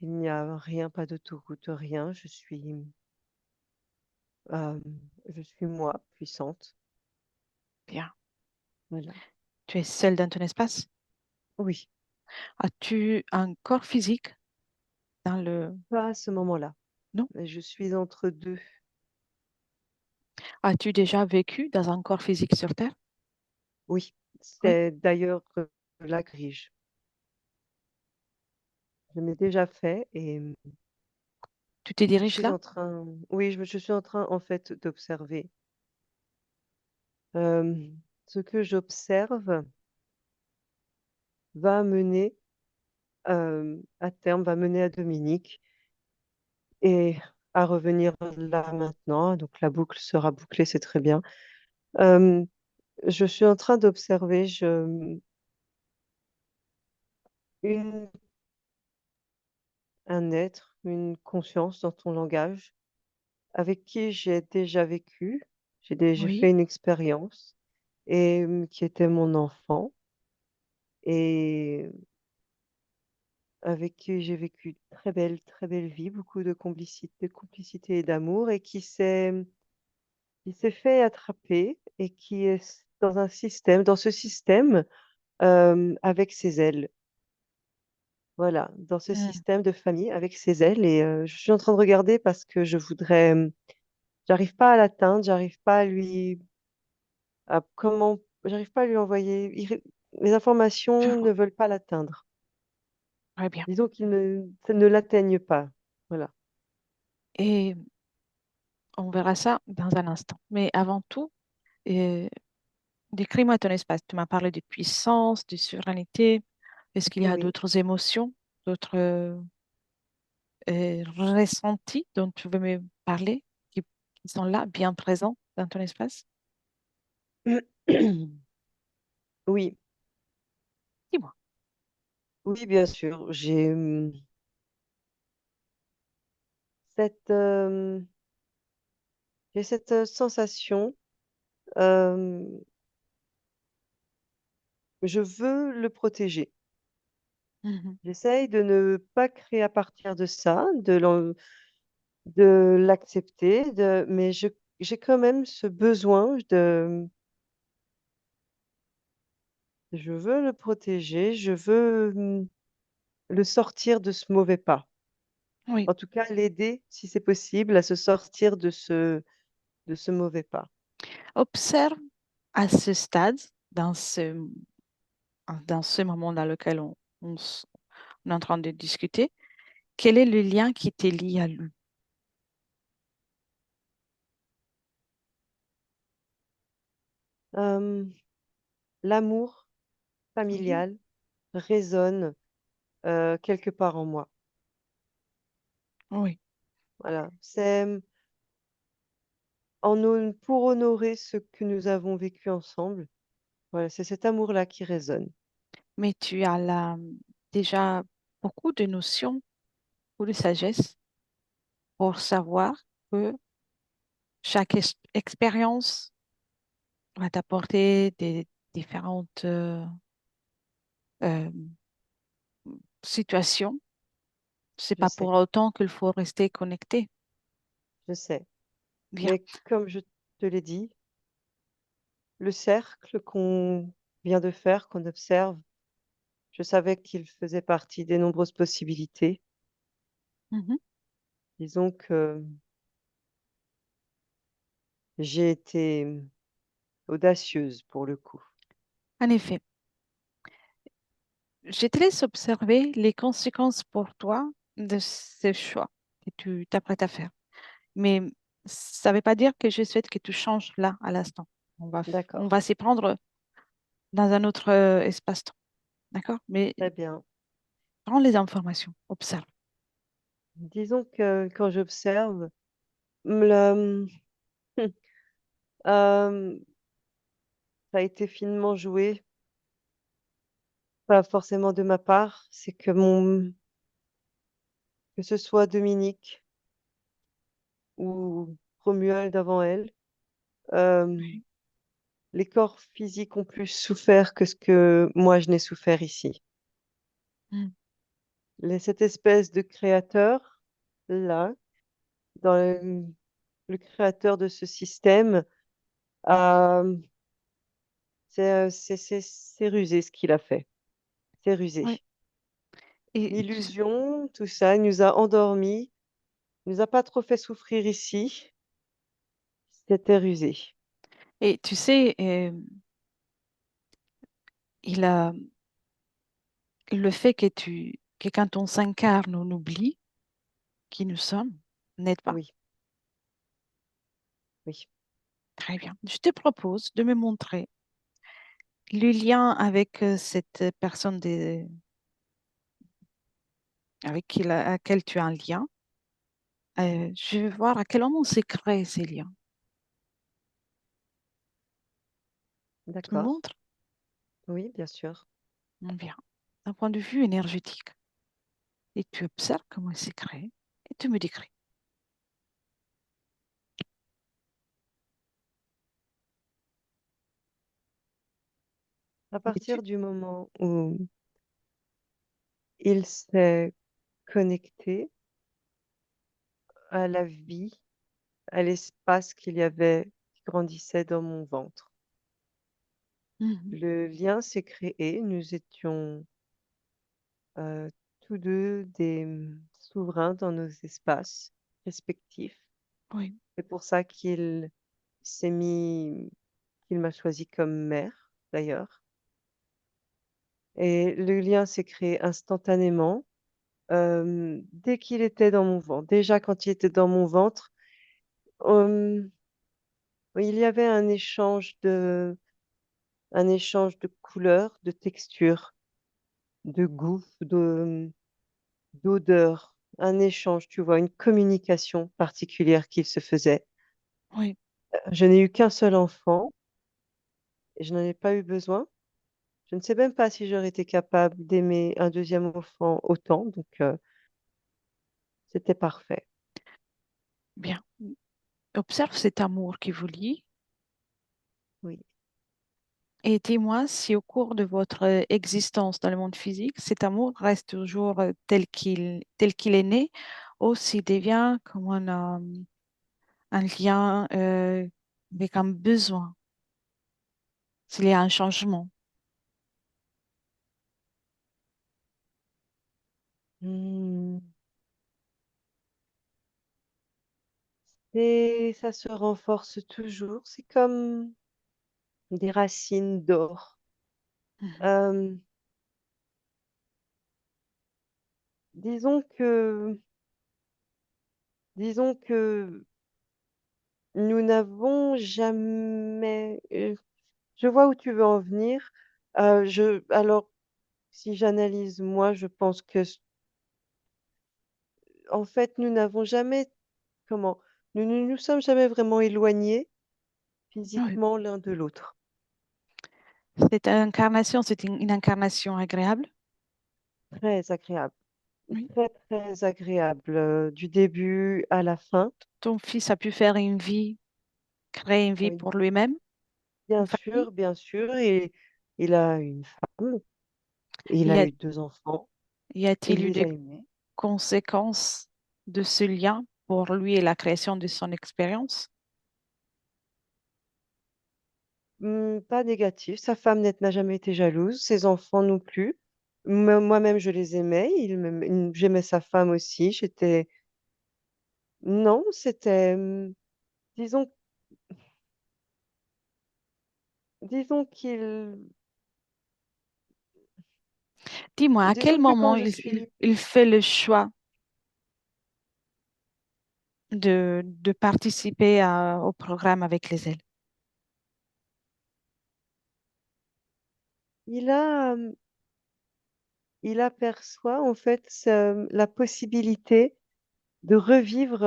Il n'y a rien, pas d'autoroute, rien. Euh, je suis moi, puissante. Bien. Voilà. Tu es seule dans ton espace? Oui, As-tu un corps physique dans le... pas à ce moment-là. Non? Mais je suis entre deux. As-tu déjà vécu dans un corps physique sur Terre? Oui, Oui. c'est d'ailleurs la grige. Je l'ai déjà fait et Tu te je diriges suis là? en train, oui, je suis en train en fait d'observer. Euh, Ce que j'observe va mener à terme, va mener à Dominique et à revenir là maintenant. Donc la boucle sera bouclée, c'est très bien. Euh, je suis en train d'observer une, un être, une conscience dans ton langage avec qui j'ai déjà vécu, j'ai Oui. fait une expérience et qui était mon enfant et avec qui j'ai vécu une très belle vie, beaucoup de complicité et d'amour et qui s'est fait attraper et qui est dans ce système avec ses ailes. Voilà, dans ce Mm. système de famille avec ses ailes et je suis en train de regarder parce que j'arrive pas à l'atteindre, j'arrive pas à lui envoyer, les Je informations vois. ne veulent pas l'atteindre. Très bien. Disons ça ne l'atteignent pas. Voilà. Et on verra ça dans un instant. Mais avant tout, euh, décris-moi ton espace. Tu m'as parlé de puissance, de sérénité. Est-ce qu'il y a Oui. d'autres émotions, d'autres ressentis dont tu veux me parler, qui sont là, bien présents dans ton espace? Oui, Dis-moi. oui, bien sûr. Cette, euh, j'ai cette sensation. euh, je veux le protéger. Mhm. J'essaye de ne pas créer à partir de ça, de l'accepter, mais j'ai quand même ce besoin je veux le protéger, je veux le sortir de ce mauvais pas. Oui. En tout cas, l'aider, si c'est possible, à se sortir de ce mauvais pas. Observe à ce stade, dans ce moment dans lequel on est en train de discuter, quel est le lien qui te lie à lui? Euh, L'amour Mhm. familial résonne quelque part en moi. Oui. Voilà. Pour honorer ce que nous avons vécu ensemble. Voilà, c'est cet amour-là qui résonne. Mais tu as déjà beaucoup de notions ou de sagesse pour savoir que Chaque expérience va t'apporter des différentes euh, situations. C'est Je pas sais, pour autant qu'il faut rester connecté. je sais. Bien. Mais comme je te l'ai dit, le cercle qu'on vient de faire, qu'on observe, je savais qu'il faisait partie des nombreuses possibilités. Mhm. Disons que j'ai été audacieuse pour le coup. En effet, je te laisse observer les conséquences pour toi de ce choix que tu t'apprêtes à faire. Mais ça ne veut pas dire que je souhaite que tu changes là, à l'instant. On D'accord, va s'y prendre dans un autre espace-temps. D'accord? Mais très bien. prends les informations, observe. Disons que quand j'observe, le, ça a été finement joué, pas forcément de ma part, c'est que que ce soit Dominique ou Romuald avant elle, euh, Oui. les corps physiques ont plus souffert que ce que moi je n'ai souffert ici. Mm. Cette espèce de créateur, là, dans le créateur de ce système, euh, c'est rusé ce qu'il a fait. C'est Ouais. rusé. Et L'illusion, tout ça, il nous a endormis, il nous a pas trop fait souffrir ici. C'était rusé. tu sais, il a le fait que quand on s'incarne, on oublie qui nous sommes, n'aide pas. Oui, oui. Très bien. Je te propose de me montrer le lien avec cette personne avec laquelle tu as un lien. Je vais voir à quel moment s'est créé ces liens. Tu me D'accord. montres? Oui, bien sûr. Bien. D'un point de vue énergétique. Et tu observes comment il s'est créé et tu me décris. À Où es-tu? partir du moment où il s'est connecté à la vie, à l'espace qu'il y avait, qui grandissait dans mon ventre. Mhm. Le lien s'est créé, nous étions tous deux des souverains dans nos espaces respectifs. Oui, C'est pour ça s'est mis, qu'il m'a choisi comme mère, d'ailleurs. Et le lien s'est créé instantanément, dès qu'il était dans mon ventre. Déjà, quand il était dans mon ventre, euh, il y avait un échange de couleurs, de textures, de goût, d'odeur, un échange, tu vois, une communication particulière qu'il se faisait. oui. Je n'ai eu qu'un seul enfant et je n'en ai pas eu besoin. Je ne sais même pas si j'aurais été capable d'aimer un deuxième enfant autant, donc c'était parfait. Bien. Observe cet amour qui vous lie Oui. et dis-moi si au cours de votre existence dans le monde physique, cet amour reste toujours tel qu'il est né ou s'il devient comme un lien avec un besoin, s'il y a un changement. Hmm. Et ça se renforce toujours. C'est comme des racines d'or. Mhm. Euh, disons que, disons que nous n'avons jamais. Je vois où tu veux en venir. Alors, si j'analyse moi, je pense que, en fait, nous n'avons jamais, comment, nous ne nous sommes jamais vraiment éloignés Oui. physiquement l'un de l'autre. Cette incarnation, c'est une incarnation agréable. Très agréable, Oui. très agréable, du début à la fin. Ton fils a pu faire une vie. créer une vie Oui, pour lui-même, une famille. bien sûr. Et il a une femme, il Y a a, eu 2 enfants, y il a-t-il eu les a des aimés. conséquences de ce lien pour lui et la création de son expérience? Pas négatif. Sa femme n'a jamais été jalouse, ses enfants non plus. Moi-même, je les aimais. J'aimais sa femme aussi. Non, disons, disons qu'il, Dis-moi, à quel disons que moment quand je suis, il fait le choix de participer au programme avec les ailes? il a, il aperçoit en fait la possibilité de revivre,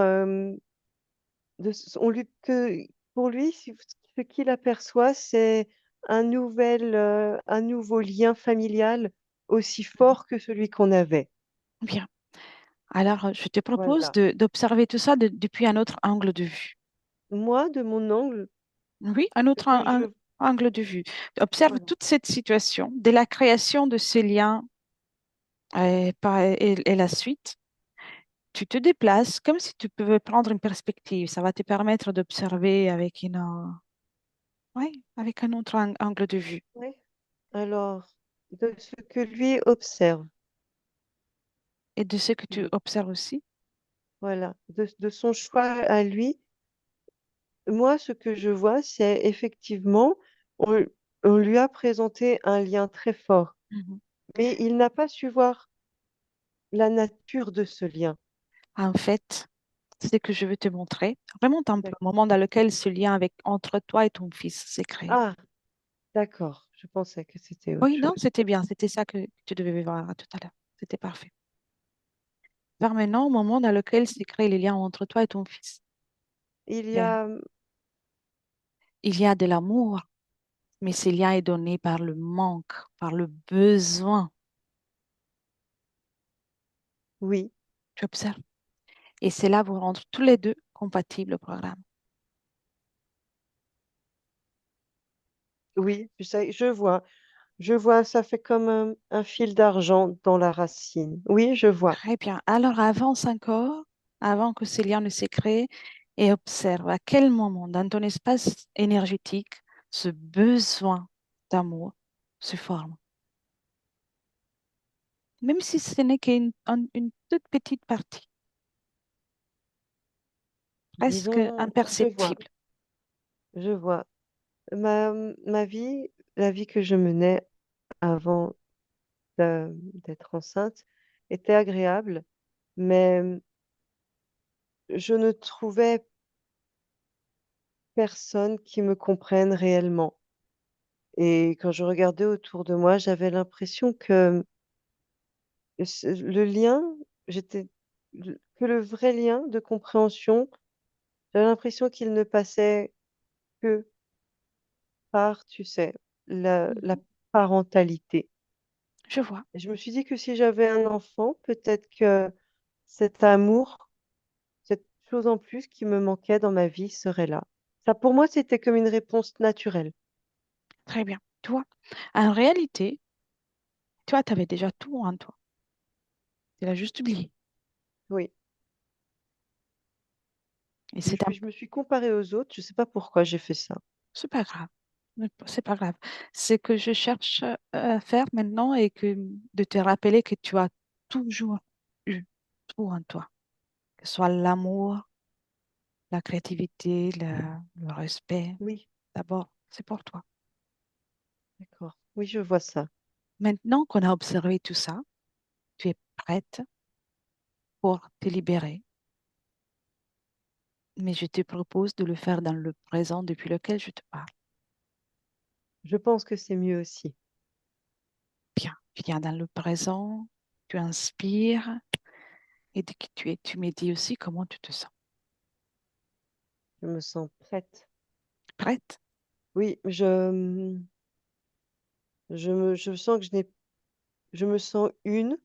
pour lui, ce qu'il aperçoit, c'est un nouveau lien familial aussi fort que celui qu'on avait. Bien. Alors, je te propose Voilà. d'observer tout ça depuis un autre angle de vue. Moi, de mon angle, Oui, un ce autre que je, angle de vue. Observe voilà. toute cette situation, dès la création de ces liens et la suite. Tu te déplaces comme si tu pouvais prendre une perspective. Ça va te permettre d'observer ouais, avec un autre angle de vue. Ouais. Alors, de ce que lui observe, Et de ce que tu de- observes aussi. voilà, de son choix à lui, moi, ce que je vois, c'est effectivement, on, on lui a présenté un lien très fort, Mhm. mais il n'a pas su voir la nature de ce lien. En fait, c'est ce que je veux te montrer. Remonte un peu au D'accord. moment dans lequel ce lien entre toi et ton fils s'est créé. Ah, d'accord. Je pensais que c'était autre Oui, non, chose. c'était bien. C'était ça que tu devais voir tout à l'heure. C'était parfait. Vers maintenant, au moment dans lequel s'est créé le lien entre toi et ton fils. Il y Euh, a, Il y a de l'amour, mais ce lien est donné par le manque, par le besoin. oui, Tu observes. Et cela vous rendre tous les deux compatibles au programme. oui, je vois, ça fait comme un fil d'argent dans la racine. Oui, je vois. Très bien. Alors avance encore, avant que ce lien ne se crée, et observe à quel moment dans ton espace énergétique ce besoin d'amour se forme. Même si ce n'est une toute petite partie, presque Disons, imperceptible. je vois. Ma, ma vie, la vie que je menais avant d'être enceinte était agréable, mais je ne trouvais personne qui me comprenne réellement. Et quand je regardais autour de moi, j'avais l'impression que le lien, j'étais, que le vrai lien de compréhension, j'avais l'impression qu'il ne passait que par, tu sais, la Mhm. parentalité. Je vois. Et je me suis dit que si j'avais un enfant, peut-être que cet amour, cette chose en plus qui me manquait dans ma vie serait là. Ça, pour moi, c'était comme une réponse naturelle. Très bien. Toi, en réalité, toi, tu avais déjà tout en toi. Tu l'as juste oublié. Oui. Et c'est un Je me suis comparée aux autres. Je ne sais pas pourquoi j'ai fait ça. C'est pas grave. C'est pas grave. Ce que je cherche à faire maintenant est de te rappeler que tu as toujours eu tout en toi, que ce soit l'amour, la créativité, le respect. Oui, D'abord, c'est pour toi. d'accord. Oui, je vois ça. Maintenant qu'on a observé tout ça, tu es prête pour te libérer, mais je te propose de le faire dans le présent depuis lequel je te parle. Je pense que c'est mieux aussi. Bien, viens dans le présent, tu inspires et dès que tu me dis aussi comment tu te sens. Je me sens prête. Prête? Oui, je sens que je me sens une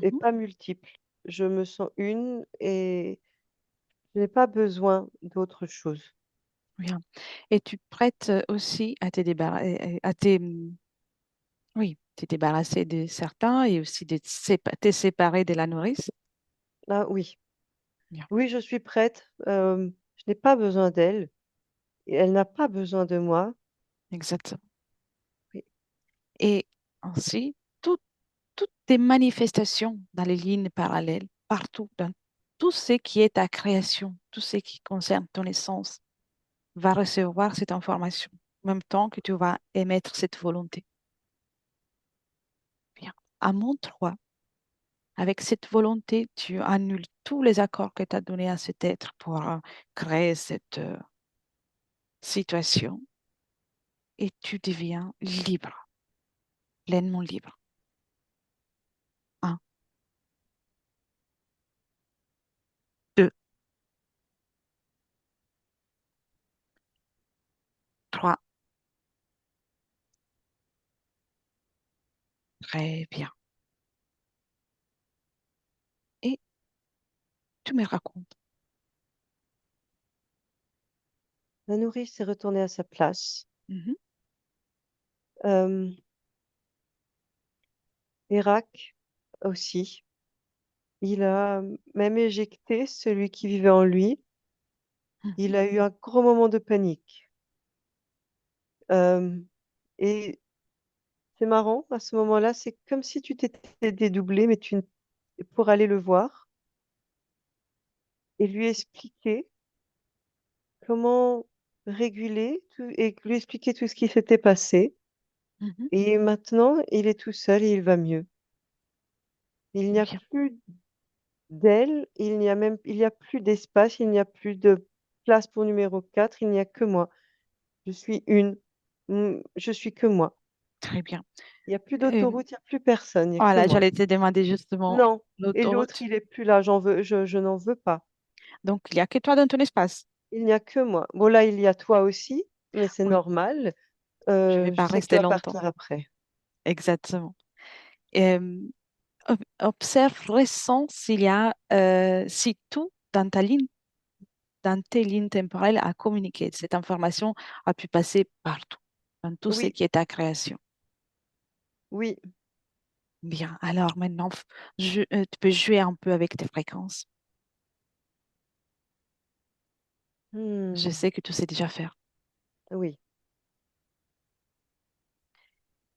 et Mhm. pas multiple. Je me sens une et je n'ai pas besoin d'autre chose. Bien. Et tu prêtes aussi à te débarrasser, oui, te débarrasser de certains et aussi de te séparer de la nourrice. Ah oui, Bien, oui, je suis prête. Je n'ai pas besoin d'elle et elle n'a pas besoin de moi. exactement. Oui, Et ainsi, toutes tes manifestations dans les lignes parallèles, partout, dans tout ce qui est ta création, tout ce qui concerne ton essence, va recevoir cette information, en même temps que tu vas émettre cette volonté. Bien. À mon 3, avec cette volonté, tu annules tous les accords que tu as donnés à cet être pour créer cette situation et tu deviens libre, pleinement libre. Un, deux, trois. Très bien. Et tu me racontes. la nourrice est retournée à sa place. Mhm, Euh, Irak aussi. Il a même éjecté celui qui vivait en lui. mhm, Il a eu un gros moment de panique. Euh, et c'est marrant, à ce moment-là, c'est comme si tu t'étais dédoublé, mais pour aller le voir et lui expliquer comment réguler tout, et lui expliquer tout ce qui s'était passé. mhm. Et maintenant, il est tout seul et il va mieux. Il n'y a Bien, plus d'aile, il n'y a plus d'espace, il n'y a plus de place pour numéro 4. Il n'y a que moi. Je suis une. Je suis que moi. très bien. Il n'y a plus Euh, d'autoroute, il n'y a plus personne, il n'y a que voilà, moi. j'allais te demander justement Non. Et l'autre, l'autoroute. il est plus là. Je n'en veux pas. Donc, il n'y a que toi dans ton espace. Il n'y a que moi. Bon, là, il y a toi aussi, mais c'est Oui, normal. je ne vais Je pas sais que tu rester vas longtemps. partir après. Exactement. Euh, observe, ressens s'il y a, si tout dans tes lignes temporelles a communiqué. Cette information a pu passer partout, dans tout ce Oui, qui est ta création. oui. Bien, alors maintenant, tu peux jouer un peu avec tes fréquences. Je Hmm, sais que tu sais déjà faire. oui.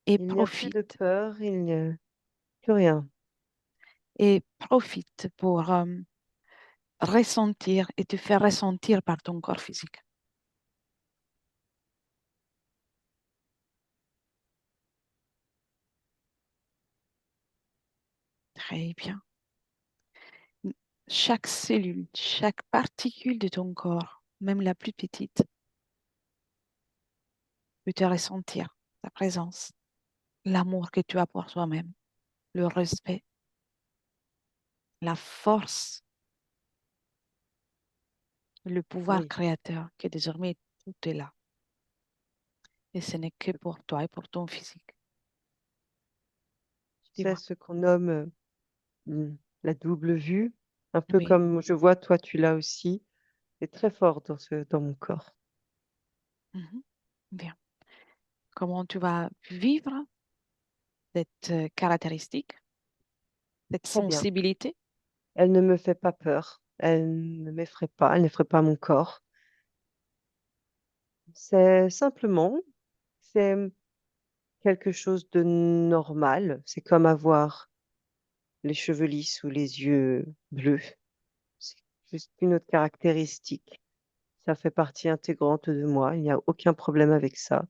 Et Il n'y a plus de profite, peur, il n'y a plus rien. et profite pour ressentir et te faire ressentir par ton corps physique. Très bien. Chaque cellule, chaque particule de ton corps, même la plus petite, peut te ressentir ta présence, l'amour que tu as pour toi-même, le respect, la force, le pouvoir Oui. créateur que désormais tout est là. Et ce n'est que pour toi et pour ton physique. C'est Dis-moi. ce qu'on nomme la double vue. Un peu Oui. comme je vois, toi, tu l'as aussi. C'est très fort dans mon corps. Mhm. Bien. Comment tu vas vivre cette caractéristique, cette Très bien. sensibilité? Elle ne me fait pas peur. Elle ne m'effraie pas. Elle n'effraie pas mon corps. C'est simplement, c'est quelque chose de normal. C'est comme avoir les cheveux lisses ou les yeux bleus. C'est juste une autre caractéristique. Ça fait partie intégrante de moi. Il n'y a aucun problème avec ça.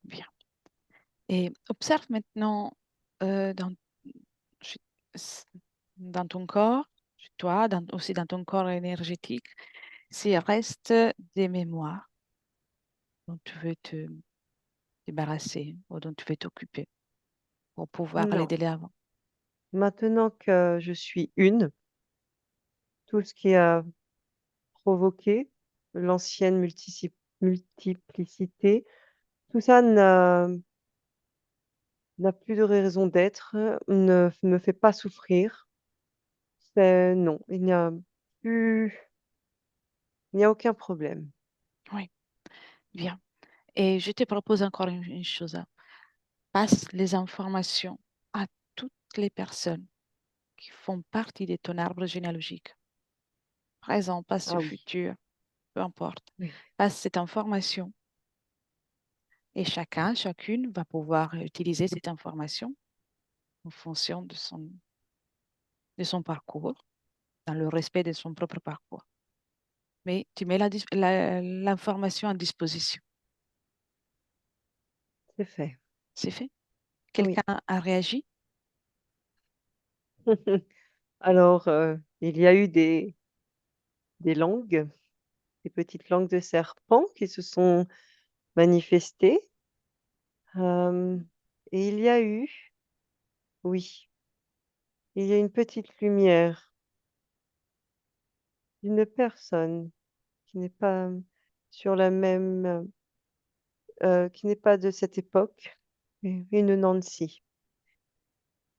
Bien. Et observe maintenant dans, chez- s- dans ton corps, chez toi, aussi dans ton corps énergétique, s'il reste des mémoires dont tu veux te débarrasser ou dont tu veux t'occuper pour pouvoir aller Non. de l'avant. Maintenant que je suis une, tout ce qui a provoqué l'ancienne multiplicité, tout ça n'a plus de raison d'être, ne me fait pas souffrir. Non, il n'y a aucun problème. Bien. Et je te propose encore une chose, hein. Passe les informations à toutes les personnes qui font partie de ton arbre généalogique. Présent, passé, Ah oui, futur, peu importe. oui, Passe cette information et chacun, chacune va pouvoir utiliser cette information en fonction de son parcours, dans le respect de son propre parcours. Mais tu mets l'information à disposition. c'est fait. C'est fait. Oui. Quelqu'un a réagi? Alors, il y a eu des langues, des petites langues de serpent qui se sont manifestées. Et il y a eu, oui, il y a une petite lumière d'une personne qui n'est pas sur la même, qui n'est pas de cette époque, une Nancy,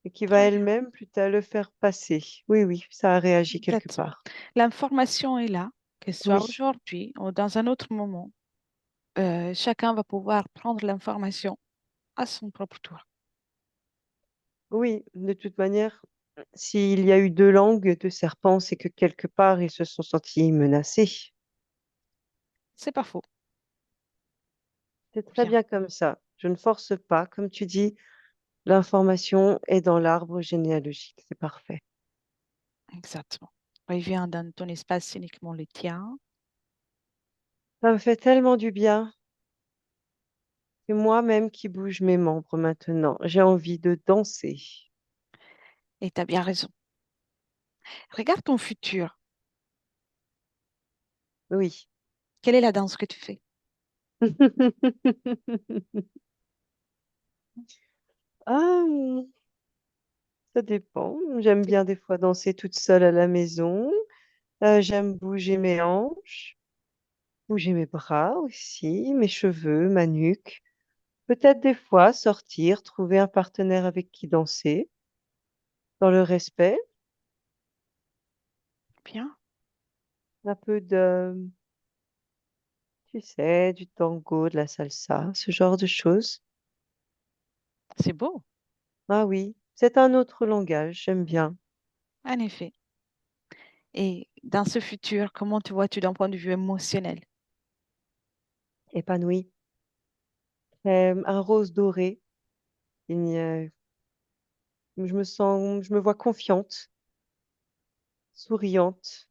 et qui va Très bien. elle-même plus tard le faire passer. Oui, oui, ça a réagi quelque Exactement. part. L'information est là, que ce soit Oui, aujourd'hui ou dans un autre moment. Chacun va pouvoir prendre l'information à son propre tour. oui, de toute manière, s'il y a eu 2 langues de serpents, c'est que quelque part, ils se sont sentis menacés. C'est pas faux. C'est très Bien, bien comme ça. Je ne force pas, comme tu dis, l'information est dans l'arbre généalogique. C'est parfait. exactement. Reviens dans ton espace, c'est uniquement le tien. Ça me fait tellement du bien. C'est moi-même qui bouge mes membres maintenant. J'ai envie de danser. Et tu as bien raison. Regarde ton futur. Oui. Quelle est la danse que tu fais? Ah, ça dépend. J'aime bien des fois danser toute seule à la maison. J'aime bouger mes hanches, bouger mes bras aussi, mes cheveux, ma nuque. Peut-être des fois sortir, trouver un partenaire avec qui danser, dans le respect, Bien, un peu de, tu sais, du tango, de la salsa, ce genre de choses. c'est beau, Ah oui, c'est un autre langage, j'aime bien. en effet. Et dans ce futur, comment te vois-tu d'un point de vue émotionnel? Épanoui. Un rose doré. Il y a- je me vois confiante, souriante,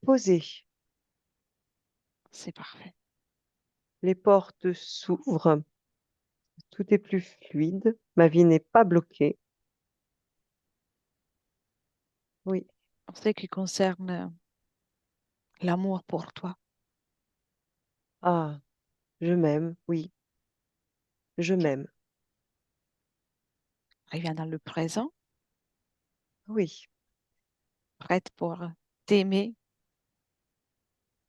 posée. C'est parfait. Les portes s'ouvrent, tout est plus fluide. Ma vie n'est pas bloquée. Oui. En ce qui concerne l'amour pour toi, Ah, je m'aime. Oui, je m'aime. reviens dans le présent, Oui, prête pour t'aimer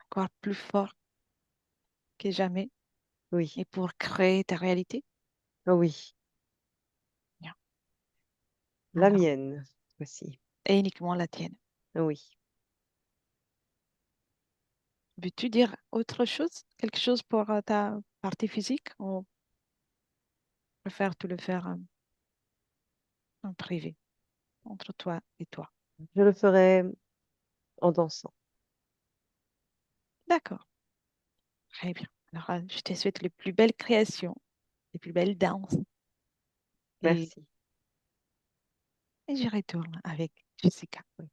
encore plus fort que jamais oui, et pour créer ta réalité. oui. Bien. La Alors, mienne aussi. et uniquement la tienne. Oui. Veux-tu dire autre chose? Quelque chose pour ta partie physique ou préfères tu le faire en privé, entre toi et toi? Je le ferai en dansant. D'accord, très bien. Alors, je te souhaite les plus belles créations, les plus belles danses. Et, Merci. et je retourne avec Jessica. Oui,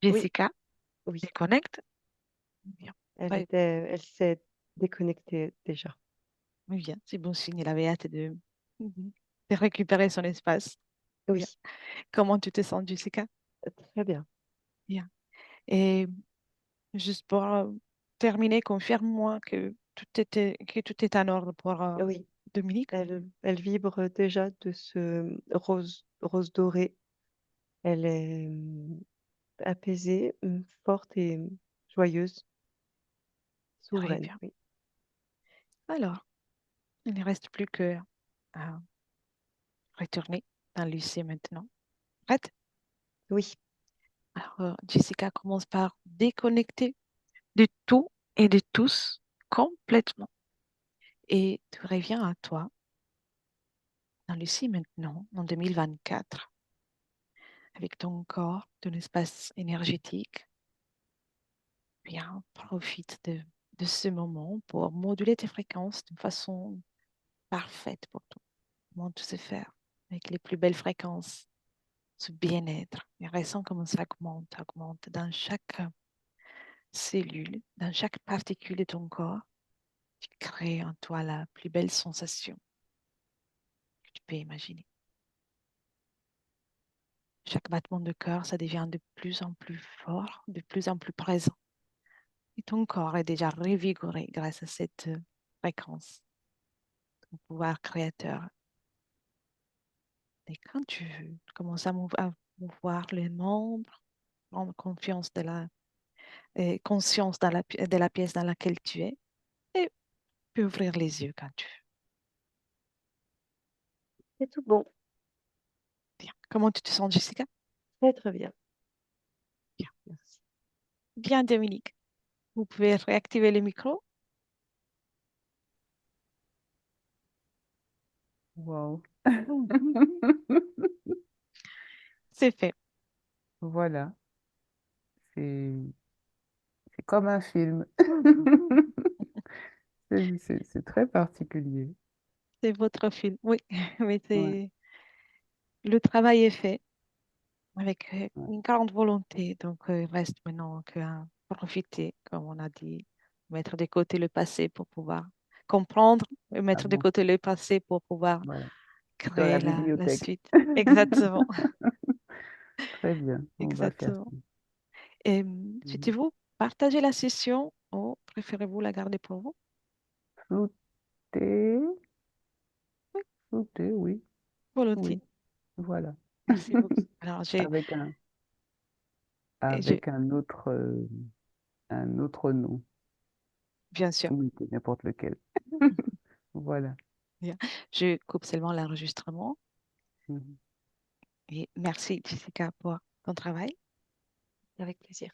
oui, Jessica, oui. déconnecte. Bien. Ouais, Elle s'est déconnectée déjà. bien, c'est bon signe. Elle avait hâte de récupérer son espace. Oui, Bien. Comment tu te sens, Jessica? très bien. Bien. Et juste pour terminer, confirme-moi que tout est en ordre pour Oui, Dominique. elle vibre déjà de ce rose doré. Elle est apaisée, forte et joyeuse, Très souveraine. bien. Oui, Alors, il ne reste plus que à retourner dans le lycée maintenant. Prête? oui, Alors, Jessica commence par déconnecter de tout, et de tous complètement. Et tu reviens à toi dans le ici maintenant, en 2024, avec ton corps, ton espace énergétique. Bien, profite de ce moment pour moduler tes fréquences d'une façon parfaite pour toi. Comment tout se faire avec les plus belles fréquences, ce bien-être. Et ressens comment ça augmente, augmente dans chaque cellule, dans chaque particule de ton corps. Tu crées en toi la plus belle sensation que tu peux imaginer. Chaque battement de cœur, ça devient de plus en plus fort, de plus en plus présent. Et ton corps est déjà revigoré grâce à cette fréquence, ton pouvoir créateur. Et quand tu veux, commence à mouvoir les membres, prendre confiance conscience de la pièce dans laquelle tu es et puis ouvrir les yeux quand tu veux. C'est tout bon. Bien. Comment tu te sens, Jessica? Très, très bien. Bien. Merci. Bien, Dominique. Vous pouvez réactiver le micro. Wow. C'est fait. Voilà, c'est c'est comme un film. C'est très particulier. C'est votre film. Oui, mais Ouais, le travail est fait avec ouais. une grande volonté. Donc, il reste maintenant qu'à profiter, comme on a dit, mettre de côté le passé pour pouvoir comprendre, et mettre de côté Avancer. le passé pour pouvoir Voilà. Dans la créer la bibliothèque. suite. Exactement, Très bien, on va faire exactement. ça. Et Mhm. souhaitez-vous partager la session ou préférez-vous la garder pour vous? Flouter, Oui, flouter, oui, volontiers. oui, voilà. Merci beaucoup. Alors, Avec un, je- avec un autre nom, bien sûr, oui, n'importe lequel. Voilà. bien. Je coupe seulement l'enregistrement Mhm. et merci Jessica pour ton travail. Avec plaisir.